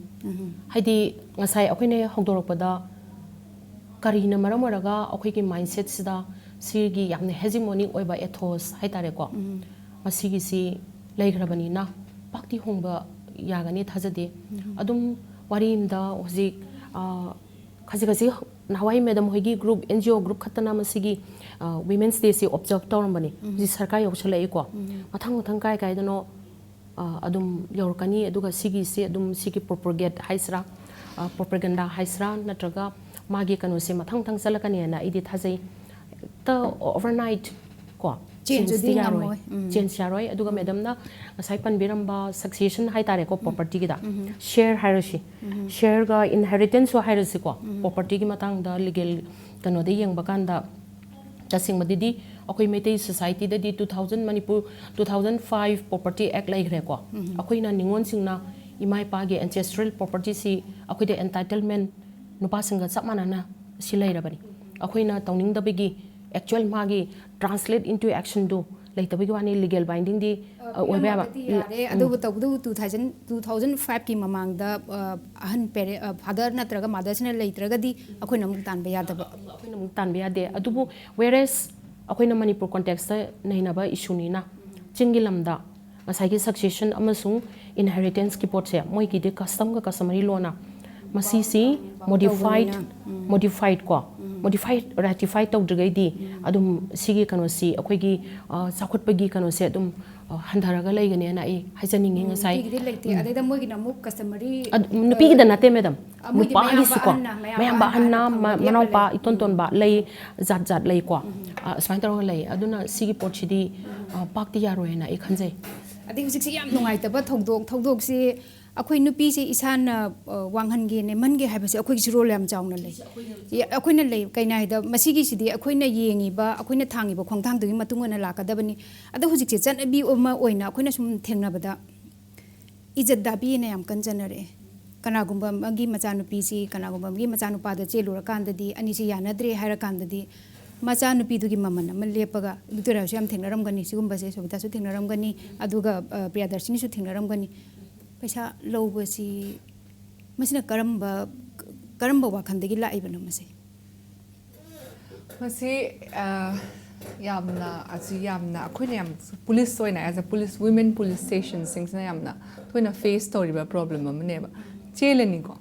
haidi ngasai akhine hongdorokpada karina maramaraga akhoi ki mindset sida sirgi yamne hegemonic oiba ethos haitare ko masigi si leigrabani na pakti hongba yagani thajade adum warimda hoji khaji nawai madam hoigi group NGO group khatana masigi women's day si observe tawrambani ji sarkar yokchalai ko mathang kai dano adum yorkani aduga sigi si adum sigi propaganda haisra natraga magi kanu se mathang chalakani na idi thajai ta overnight ko change yaroi aduga madam na asai panbiramba succession haitare ko property gida share hierarchy share ga inheritance so hierarchy ko property gi matang da legal kano de yeng bakanda tasing madidi akoi meitei society da di 2000 manipur 2005 property act lai gre ko akoi na ningon singna imai pa ge ancestral property si akoi de entitlement nupa singa sapmana na silai rabani akoi na tawning da bigi actual magi translate into action do like tabigi wani legal binding di oiba ba adu tawdu 2005 ki mamang da ahan pere father natraga mother sina leitraga di akhoi namuk tan ba yada ba akhoi namuk tan ba yade adubu whereas akhoi na manipur context naina ba issue ni na chingi lamda masai ki succession amasung inheritance ki pot se moi ki de custom ga customary law na masi si modified ko modified ratified tawdrgai di adum sigi kano si akhoi gi sakhut pagi kano se adum ꯍꯟꯊꯔꯒ ꯂꯩꯒꯅꯦꯅ ꯑꯩ ꯍꯥꯏꯖꯅꯤꯡꯉꯤ ꯉꯁꯥꯏ ꯅꯨꯄꯤꯒꯤꯗꯤ ꯂꯩꯇꯦ ꯑꯗꯩꯗ ꯃꯣꯏꯒꯤꯅ ꯑꯃꯨꯛ customary ꯅꯨꯄꯤꯒꯤꯗ ꯅꯠꯇꯦ madam ꯃꯣꯏꯗꯤ ꯅꯨꯄꯥꯒꯤꯁꯨꯀꯣ ꯃꯌꯥꯝꯕ ꯑꯍꯟꯅ ꯐꯪꯕꯒꯤ ꯑꯃ ꯃꯅꯥꯎꯄꯥ ꯂꯩ ꯏꯇꯣꯟ ꯇꯣꯟꯕ ꯂꯩ ꯖꯥꯠ ꯖꯥꯠ ꯂꯩꯀꯣ ꯑꯁꯨꯃꯥꯏꯅ ꯇꯧꯔꯒ ꯂꯩ ꯑꯗꯨꯅ ꯁꯤꯒꯤ ꯄꯣꯠꯁꯤꯗꯤ ꯄꯥꯛꯇꯤ ꯌꯥꯔꯣꯏꯅ ꯑꯩ ꯈꯟꯖꯩ ꯑꯗꯩ ꯍꯧꯖꯤꯛꯁꯤ ꯌꯥꯝ ꯅꯨꯡꯉꯥꯏꯇꯕ ꯊꯧꯗꯣꯛꯁꯤ ꯑꯩꯈꯣꯏ ꯅꯨꯄꯤꯁꯤ ꯏꯁꯥꯅ ꯋꯥꯡꯍꯟꯒꯦ ꯅꯦꯝꯍꯟꯒꯦ ꯍꯥꯏꯕꯁꯤ ꯑꯩꯈꯣꯏꯒꯤꯁꯨ ꯔꯣꯜ ꯌꯥꯝ ꯆꯥꯎꯅ ꯂꯩ ꯑꯩꯈꯣꯏꯅ ꯂꯩ ꯀꯩꯅꯣ ꯍꯥꯏꯗ ꯃꯁꯤꯒꯤꯁꯤꯗꯤ ꯑꯩꯈꯣꯏꯅ ꯌꯦꯡꯉꯤꯕ ꯑꯩꯈꯣꯏꯅ ꯊꯥꯡꯉꯤꯕ ꯈꯣꯡꯊꯥꯡꯗꯨꯒꯤ ꯃꯇꯨꯡ ꯏꯟꯅ ꯂꯥꯛꯀꯗꯕꯅꯤ ꯑꯗꯣ ꯍꯧꯖꯤꯛꯁꯦ ꯆꯠꯅꯕꯤ ꯑꯃ ꯑꯣꯏꯅ ꯑꯩꯈꯣꯏꯅ ꯁꯨꯝ ꯊꯦꯡꯅꯕꯗ ꯏꯖꯠ ꯗꯥꯕꯤꯅ ꯌꯥꯝ ꯀꯟꯖꯅꯔꯛꯑꯦ ꯀꯅꯥꯒꯨꯝꯕ ꯑꯃꯒꯤ ꯃꯆꯥꯅꯨꯄꯤꯁꯤ ꯀꯅꯥꯒꯨꯝꯕ ꯑꯃꯒꯤ ꯃꯆꯥꯅꯨꯄꯥꯗ ꯆꯦꯜꯂꯨꯔꯀꯥꯟꯗꯗꯤ ꯑꯅꯤꯁꯤ ꯌꯥꯅꯗ꯭ꯔꯦ ꯍꯥꯏꯔꯀꯥꯟꯗꯗꯤ ꯃꯆꯥꯅꯨꯄꯤꯗꯨꯒꯤ ꯃꯃꯜ ꯑꯃ ꯂꯦꯞꯄꯒ ꯕꯤꯛꯇꯣꯔꯤꯌꯥꯁꯨ ꯌꯥꯝ ꯊꯦꯡꯅꯔꯝꯒꯅꯤ ꯁꯤꯒꯨꯝꯕꯁꯦ ꯁꯣꯕꯤꯇꯥꯁꯨ ꯊꯦꯡꯅꯔꯝꯒꯅꯤ ꯑꯗꯨꯒ ꯄ꯭ꯔꯤꯌꯥꯗꯔꯁꯤꯅꯤꯁꯨ ꯊꯦꯡꯅꯔꯝꯒꯅꯤ ꯄꯩꯁꯥ ꯂꯧꯕꯁꯤ ꯃꯁꯤꯅ ꯀꯔꯝꯕ ꯋꯥꯈꯜꯗꯒꯤ ꯂꯥꯛꯏꯕꯅꯣ ꯃꯁꯤ ꯃꯁꯤ ꯌꯥꯝꯅ ꯑꯩꯈꯣꯏꯅ ꯌꯥꯝ ꯄꯨꯂꯤꯁ ꯑꯣꯏꯅ ꯑꯦꯖ ꯑ ꯄꯨꯂꯤꯁ ꯋꯤꯃꯦꯟ ꯄꯨꯂꯤꯁ ꯁ꯭ꯇꯦꯁꯟꯁꯤꯡꯁꯤꯅ ꯌꯥꯝꯅ ꯊꯣꯏꯅ ꯐꯦꯁ ꯇꯧꯔꯤꯕ ꯄ꯭ꯔꯣꯕ꯭ꯂꯦꯝ ꯑꯃꯅꯦꯕ ꯆꯦꯜꯂꯅꯤꯀꯣ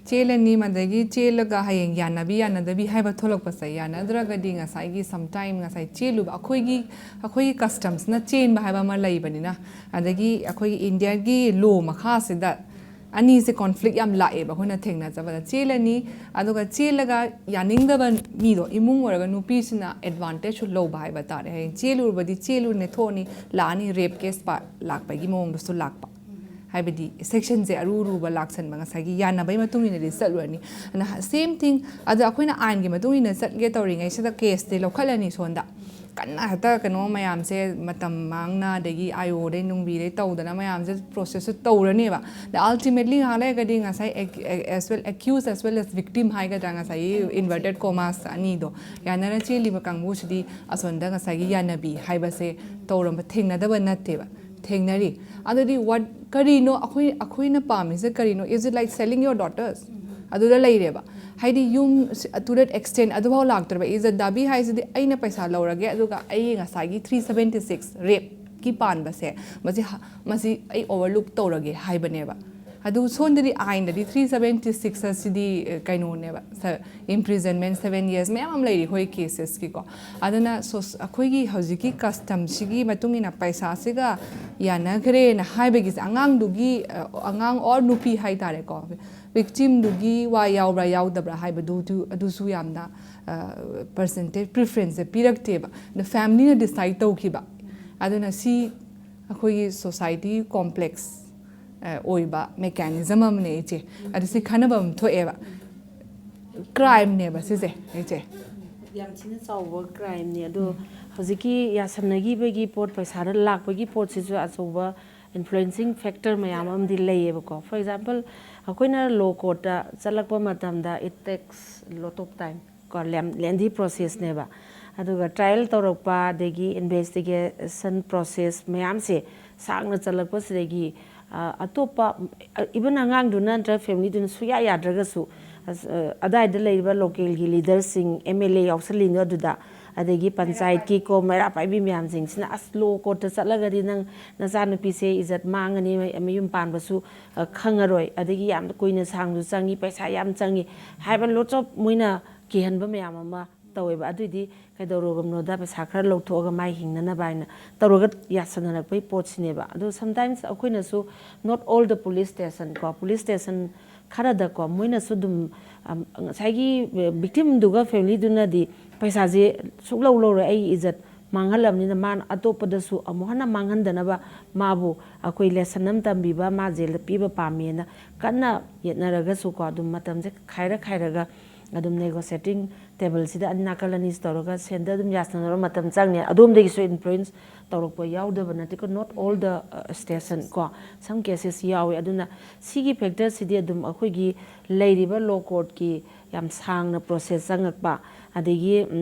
ꯆꯦꯜꯂꯅꯤ ꯃꯗꯒꯤ ꯆꯦꯜꯂꯒ ꯍꯌꯦꯡ ꯌꯥꯅꯕꯤ ꯍꯥꯏꯕ ꯊꯣꯛꯂꯛꯄꯁꯦ ꯌꯥꯅꯗ꯭ꯔꯒꯗꯤ ꯉꯁꯥꯏꯒꯤ ꯁꯝꯇꯥꯏꯝ ꯉꯁꯥꯏ ꯆꯦꯜꯂꯨꯕ ꯑꯩꯈꯣꯏꯒꯤ ꯀꯁꯇꯝꯁꯅ ꯆꯦꯟꯕ ꯍꯥꯏꯕ ꯑꯃ ꯂꯩꯕꯅꯤꯅ ꯑꯗꯒꯤ ꯑꯩꯈꯣꯏꯒꯤ ꯏꯟꯗꯤꯌꯥꯒꯤ ꯂꯣ ꯃꯈꯥꯁꯤꯗ ꯑꯅꯤꯁꯦ ꯀꯣꯟꯐ꯭ꯂꯤꯛ ꯌꯥꯝ ꯂꯥꯛꯑꯦꯕ ꯑꯩꯈꯣꯏꯅ ꯊꯦꯡꯅꯖꯕꯗ ꯆꯦꯜꯂꯅꯤ ꯑꯗꯨꯒ ꯆꯦꯜꯂꯒ ꯌꯥꯅꯤꯡꯗꯕ ꯃꯤꯗꯣ ꯏꯃꯨꯡ ꯑꯣꯏꯔꯒ ꯅꯨꯄꯤꯁꯤꯅ ꯑꯦꯗꯚꯥꯟꯇꯦꯖꯁꯨ ꯂꯧꯕ ꯍꯥꯏꯕ ꯇꯥꯔꯦ ꯍꯌꯦꯡ ꯆꯦꯜꯂꯨꯔꯕꯗꯤ ꯆꯦꯜꯂꯨꯔꯅꯦ ꯊꯣꯛꯑꯅꯤ ꯂꯥꯛꯑꯅꯤ ꯔꯦꯞ ꯀꯦꯁ ꯂꯥꯛꯄꯒꯤ ꯃꯑꯣꯡꯗꯁꯨ ꯂꯥꯛꯄ ꯍꯥꯏꯕꯗꯤ ꯁꯦꯛꯁꯟꯁꯦ ꯑꯔꯨꯕ ꯂꯥꯛꯁꯟꯕ ꯉꯁꯥꯏꯒꯤ ꯌꯥꯅꯕꯒꯤ ꯃꯇꯨꯡ ꯏꯟꯅꯗꯤ ꯆꯠꯂꯨꯔꯅꯤ ꯑꯗꯨꯅ ꯁꯦꯝ ꯊꯤꯡ ꯑꯗꯣ ꯑꯩꯈꯣꯏꯅ ꯑꯥꯏꯟꯒꯤ ꯃꯇꯨꯡ ꯏꯟꯅ ꯆꯠꯒꯦ ꯇꯧꯔꯤꯉꯩꯁꯤꯗ ꯀꯦꯁꯇꯤ ꯂꯧꯈꯠꯂꯅꯤ ꯁꯣꯟꯗ ꯀꯟꯅ ꯍꯦꯛꯇ ꯀꯩꯅꯣ ꯃꯌꯥꯝꯁꯦ ꯃꯇꯝ ꯃꯥꯡꯅ ꯑꯗꯒꯤ ꯑꯥꯏꯑꯣꯗꯩ ꯅꯨꯡꯕꯤꯗꯩ ꯇꯧꯗꯅ ꯃꯌꯥꯝꯁꯦ ꯄ꯭ꯔꯣꯁꯦꯁꯁꯨ ꯇꯧꯔꯅꯦꯕ ꯑꯗ ꯑꯜꯇꯤꯃꯦꯠꯂꯤ ꯉꯥꯏꯍꯥꯛ ꯂꯩꯔꯒꯗꯤ ꯉꯁꯥꯏ ꯑꯦꯛꯀ꯭ꯌꯨꯁ ꯑꯦꯁ ꯋꯦꯜ ꯑꯦꯁ ꯚꯤꯛꯇꯤꯝ ꯍꯥꯏꯒꯗ꯭ꯔꯥ ꯉꯁꯥꯏꯒꯤ ꯏꯟꯚꯔꯇꯦꯠ ꯀꯣꯃꯥꯁ ꯑꯅꯤꯗꯣ ꯌꯥꯅꯔ ꯆꯦꯜꯂꯤꯕ ꯀꯥꯡꯕꯨꯁꯤꯗꯤ ꯑꯁꯣꯟꯗ ꯉꯁꯥꯏꯒꯤ ꯌꯥꯅꯕꯤ ꯍꯥꯏꯕꯁꯦ ꯇꯧꯔꯝꯕ ꯊꯦꯡꯅꯗꯕ ꯅꯠꯇꯦꯕ ꯊꯦꯡꯅꯔꯤ ꯑꯗꯨꯗꯤ ꯀꯔꯤꯅꯣ ꯑꯩꯈꯣꯏꯅ ꯄꯥꯝꯃꯤꯁꯦ ꯀꯔꯤꯅꯣ is it like selling your daughters ꯑꯗꯨꯗ ꯂꯩꯔꯦꯕ ꯍꯥꯏꯗꯤ ꯌꯨꯝ ꯇꯨ ꯗꯦꯠ ꯑꯦꯛꯁꯇꯦꯟ ꯑꯗꯨꯐꯥꯎ ꯂꯥꯛꯇ꯭ꯔꯕ ꯏꯖꯠ ꯗꯥꯕꯤ ꯍꯥꯏꯁꯤꯗꯤ ꯑꯩꯅ ꯄꯩꯁꯥ ꯂꯧꯔꯒꯦ ꯑꯗꯨꯒ ꯑꯩ ꯉꯁꯥꯏꯒꯤ 376 ꯔꯦꯞꯀꯤ ꯄꯥꯟꯕꯁꯦ ꯃꯁꯤ ꯑꯩ ꯑꯣꯚꯔꯂꯨꯛ ꯇꯧꯔꯒꯦ ꯍꯥꯏꯕꯅꯦꯕ ꯑꯗꯨ ꯁꯣꯝꯗꯗꯤ ꯑꯥꯏꯟꯗꯗꯤ 376 ꯑꯁꯤꯗꯤ ꯀꯩꯅꯣꯅꯦꯕ ꯏꯝꯄ꯭ꯔꯤꯖꯟꯃꯦꯟ 7 years ꯃꯌꯥꯝ ꯑꯃ ꯂꯩꯔꯤ ꯑꯩꯈꯣꯏ ꯀꯦꯁꯦꯁꯀꯤꯀꯣ ꯑꯗꯨꯅ ꯑꯩꯈꯣꯏꯒꯤ ꯍꯧꯖꯤꯛꯀꯤ ꯀꯁꯇꯝꯁꯤꯒꯤ ꯃꯇꯨꯡ ꯏꯟꯅ ꯄꯩꯁꯥꯁꯤꯒ ꯌꯥꯅꯈ꯭ꯔꯦꯅ ꯍꯥꯏꯕꯒꯤꯁꯦ ꯑꯉꯥꯡꯗꯨꯒꯤ ꯑꯉꯥꯡ ꯑꯣꯔ ꯅꯨꯄꯤ ꯍꯥꯏꯇꯥꯔꯦꯀꯣ ꯚꯤꯛꯇꯤꯝꯗꯨꯒꯤ ꯋꯥ ꯌꯥꯎꯕ꯭ꯔꯥ ꯌꯥꯎꯗꯕ꯭ꯔꯥ ꯍꯥꯏꯕꯗꯨ ꯑꯗꯨꯁꯨ ꯌꯥꯝꯅ ꯄꯔꯁꯦꯟꯇꯦꯖ ꯄ꯭ꯔꯤꯐꯔꯦꯟꯁꯁꯦ ꯄꯤꯔꯛꯇꯦꯕ ꯑꯗ ꯐꯦꯃꯤꯂꯤꯅ ꯗꯤꯁꯥꯏꯠ ꯇꯧꯈꯤꯕ ꯑꯗꯨꯅ ꯁꯤ ꯑꯩꯈꯣꯏꯒꯤ ꯁꯣꯁꯥꯏꯇꯤ ꯀꯣꯝꯄ꯭ꯂꯦꯛꯁ ꯑꯣꯏꯕ ꯃꯦꯀꯥꯅꯤꯖꯝ ꯑꯃꯅꯦ ꯏꯆꯦ ꯑꯗꯨ ꯁꯤ ꯈꯟꯅꯕ ꯑꯃ ꯊꯣꯛꯑꯦꯕ ꯀ꯭ꯔꯥꯏꯝꯅꯦꯕ ꯁꯤꯁꯦ ꯏꯆꯦ ꯌꯥꯝ ꯊꯤꯅ ꯆꯥꯎꯕ ꯀ꯭ꯔꯥꯏꯝꯅꯤ ꯑꯗꯣ ꯍꯧꯖꯤꯛꯀꯤ ꯌꯥꯁꯟꯅꯈꯤꯕꯒꯤ ꯄꯣꯠ ꯄꯩꯁꯥꯗ ꯂꯥꯛꯄꯒꯤ ꯄꯣꯠꯁꯤꯁꯨ ꯑꯆꯧꯕ ꯏꯟꯐ꯭ꯂꯨꯌꯦꯟꯁꯤꯡ ꯐꯦꯛꯇꯔ ꯃꯌꯥꯝ ꯑꯃꯗꯤ ꯂꯩꯌꯦꯕꯀꯣ ꯐꯣꯔ ꯑꯦꯛꯖꯥꯝꯄꯜ ꯑꯩꯈꯣꯏꯅ ꯂꯣ ꯀꯣꯔꯠꯇ ꯆꯠꯂꯛꯄ ꯃꯇꯝꯗ ꯏꯠ ꯇꯦꯛꯁ ꯂꯣꯠ ꯑꯣꯐ ꯇꯥꯏꯝ ꯀꯣ ꯂꯦꯟꯗꯤ ꯄ꯭ꯔꯣꯁꯦꯁꯅꯦꯕ ꯑꯗꯨꯒ ꯇ꯭ꯔꯥꯌꯦꯜ ꯇꯧꯔꯛꯄ ꯑꯗꯒꯤ ꯏꯟꯚꯦꯁꯇꯤꯒꯦꯁꯟ ꯄ꯭ꯔꯣꯁꯦꯁ ꯃꯌꯥꯝꯁꯦ ꯁꯥꯡꯅ ꯆꯠꯂꯛꯄꯁꯤꯗꯒꯤ ꯑꯇꯣꯞꯄ ꯏꯕꯟ ꯑꯉꯥꯡꯗꯨꯅ ꯅꯠꯇ꯭ꯔꯒ ꯐꯦꯃꯤꯂꯤꯗꯨꯅ ꯁꯨꯡꯌꯥ ꯌꯥꯗ꯭ꯔꯒꯁꯨ ꯑꯗꯥꯏꯗ ꯂꯩꯔꯤꯕ ꯂꯣꯀꯦꯜꯒꯤ ꯂꯤꯗꯔꯁꯤꯡ MLA ꯌꯥꯎꯁꯜꯂꯤꯅꯣ ꯑꯗꯨꯗ ꯑꯗꯒꯤ ꯄꯟꯆꯥꯌꯠꯀꯤ ꯀꯣ ꯃꯩꯔꯥ ꯄꯥꯏꯕꯤ ꯃꯌꯥꯝꯁꯤꯡꯁꯤꯅ ꯑꯁ ꯂꯣ ꯀꯣꯔꯠꯇ ꯆꯠꯂꯒꯗꯤ ꯅꯪ ꯅꯆꯥꯅꯨꯄꯤꯁꯦ ꯏꯖꯠ ꯃꯥꯡꯉꯅꯤ ꯃꯌꯨꯝ ꯄꯥꯟꯕꯁꯨ ꯈꯪꯉꯔꯣꯏ ꯑꯗꯒꯤ ꯌꯥꯝ ꯀꯨꯏꯅ ꯁꯥꯡꯁꯨ ꯆꯪꯉꯤ ꯄꯩꯁꯥ ꯌꯥꯝ ꯆꯪꯉꯤ ꯍꯥꯏꯕ ꯂꯣꯠꯁ ꯑꯣꯐ ꯃꯣꯏꯅ ꯀꯤꯍꯟꯕ ꯃꯌꯥꯝ ꯑꯃ ꯇꯧꯋꯦꯕ ꯑꯗꯨꯏꯗꯤ ꯀꯩꯗꯧꯔꯨꯒꯝꯅꯣꯗ ꯄꯩꯁꯥ ꯈꯔ ꯂꯧꯊꯣꯛꯑꯒ ꯃꯥꯏ ꯍꯤꯡꯅꯅꯕ ꯍꯥꯏꯅ ꯇꯧꯔꯒ ꯌꯥꯁꯟꯅꯔꯛꯄꯒꯤ ꯄꯣꯠꯁꯤꯅꯦꯕ ꯑꯗꯣ ꯁꯝꯇꯥꯏꯝꯁ ꯑꯩꯈꯣꯏꯅꯁꯨ not all the police station ꯀꯣ ꯄꯨꯂꯤꯁ ꯁ꯭ꯇꯦꯁꯟ ꯈꯔꯗꯀꯣ ꯃꯣꯏꯅꯁꯨ ꯑꯗꯨꯝ ꯉꯁꯥꯏꯒꯤ ꯚꯤꯛꯇꯤꯝꯗꯨꯒ ꯐꯦꯃꯤꯂꯤꯗꯨꯅꯗꯤ ꯄꯩꯁꯥꯁꯦ ꯁꯨꯛꯂꯧ ꯂꯧꯔꯣꯏ ꯑꯩꯒꯤ ꯏꯖꯠ ꯃꯥꯡꯍꯜꯂꯕꯅꯤꯅ ꯃꯥꯅ ꯑꯇꯣꯞꯄꯗꯁꯨ ꯑꯃꯨꯛ ꯍꯟꯅ ꯃꯥꯡꯍꯟꯗꯅꯕ ꯃꯥꯕꯨ ꯑꯩꯈꯣꯏ ꯂꯦꯁꯟ ꯑꯃ ꯇꯝꯕꯤꯕ ꯃꯥ ꯖꯦꯜꯗ ꯄꯤꯕ ꯄꯥꯝꯃꯦꯅ ꯀꯟꯅ ꯌꯦꯠꯅꯔꯒꯁꯨꯀꯣ ꯑꯗꯨꯝ ꯃꯇꯝꯁꯦ ꯈꯥꯏꯔꯒ ꯑꯗꯨꯝ ꯅꯦꯒꯣꯁꯤꯌꯦꯇꯤꯡ ꯇꯦꯕꯜꯁꯤꯗ ꯅꯥꯀꯜ ꯑꯅꯤꯁꯤ ꯇꯧꯔꯒ ꯁꯦꯟꯗ ꯑꯗꯨꯝ ꯌꯥꯁꯟꯅꯕ ꯃꯇꯝ ꯆꯪꯉꯦ ꯑꯗꯣꯝꯗꯒꯤꯁꯨ ꯏꯟꯐ꯭ꯂꯨꯌꯦꯟꯁ ꯇꯧꯔꯛꯄ ꯌꯥꯎꯗꯕ ꯅꯠꯇꯦꯀꯣ ꯅꯣꯠ ꯑꯣꯜ ꯗ ꯁ꯭ꯇꯦꯁꯟ ꯀꯣ ꯁꯝ ꯀꯦꯁꯦꯁ ꯌꯥꯎꯋꯤ ꯑꯗꯨꯅ ꯁꯤꯒꯤ ꯐꯦꯛꯇꯔꯁꯤꯗꯤ ꯑꯗꯨꯝ ꯑꯩꯈꯣꯏꯒꯤ ꯂꯩꯔꯤꯕ ꯂꯣ ꯀꯣꯔꯠꯀꯤ ꯌꯥꯝ ꯁꯥꯡꯅ ꯄ꯭ꯔꯣꯁꯦꯁ ꯆꯪꯉꯛꯄ ꯑꯗꯒꯤ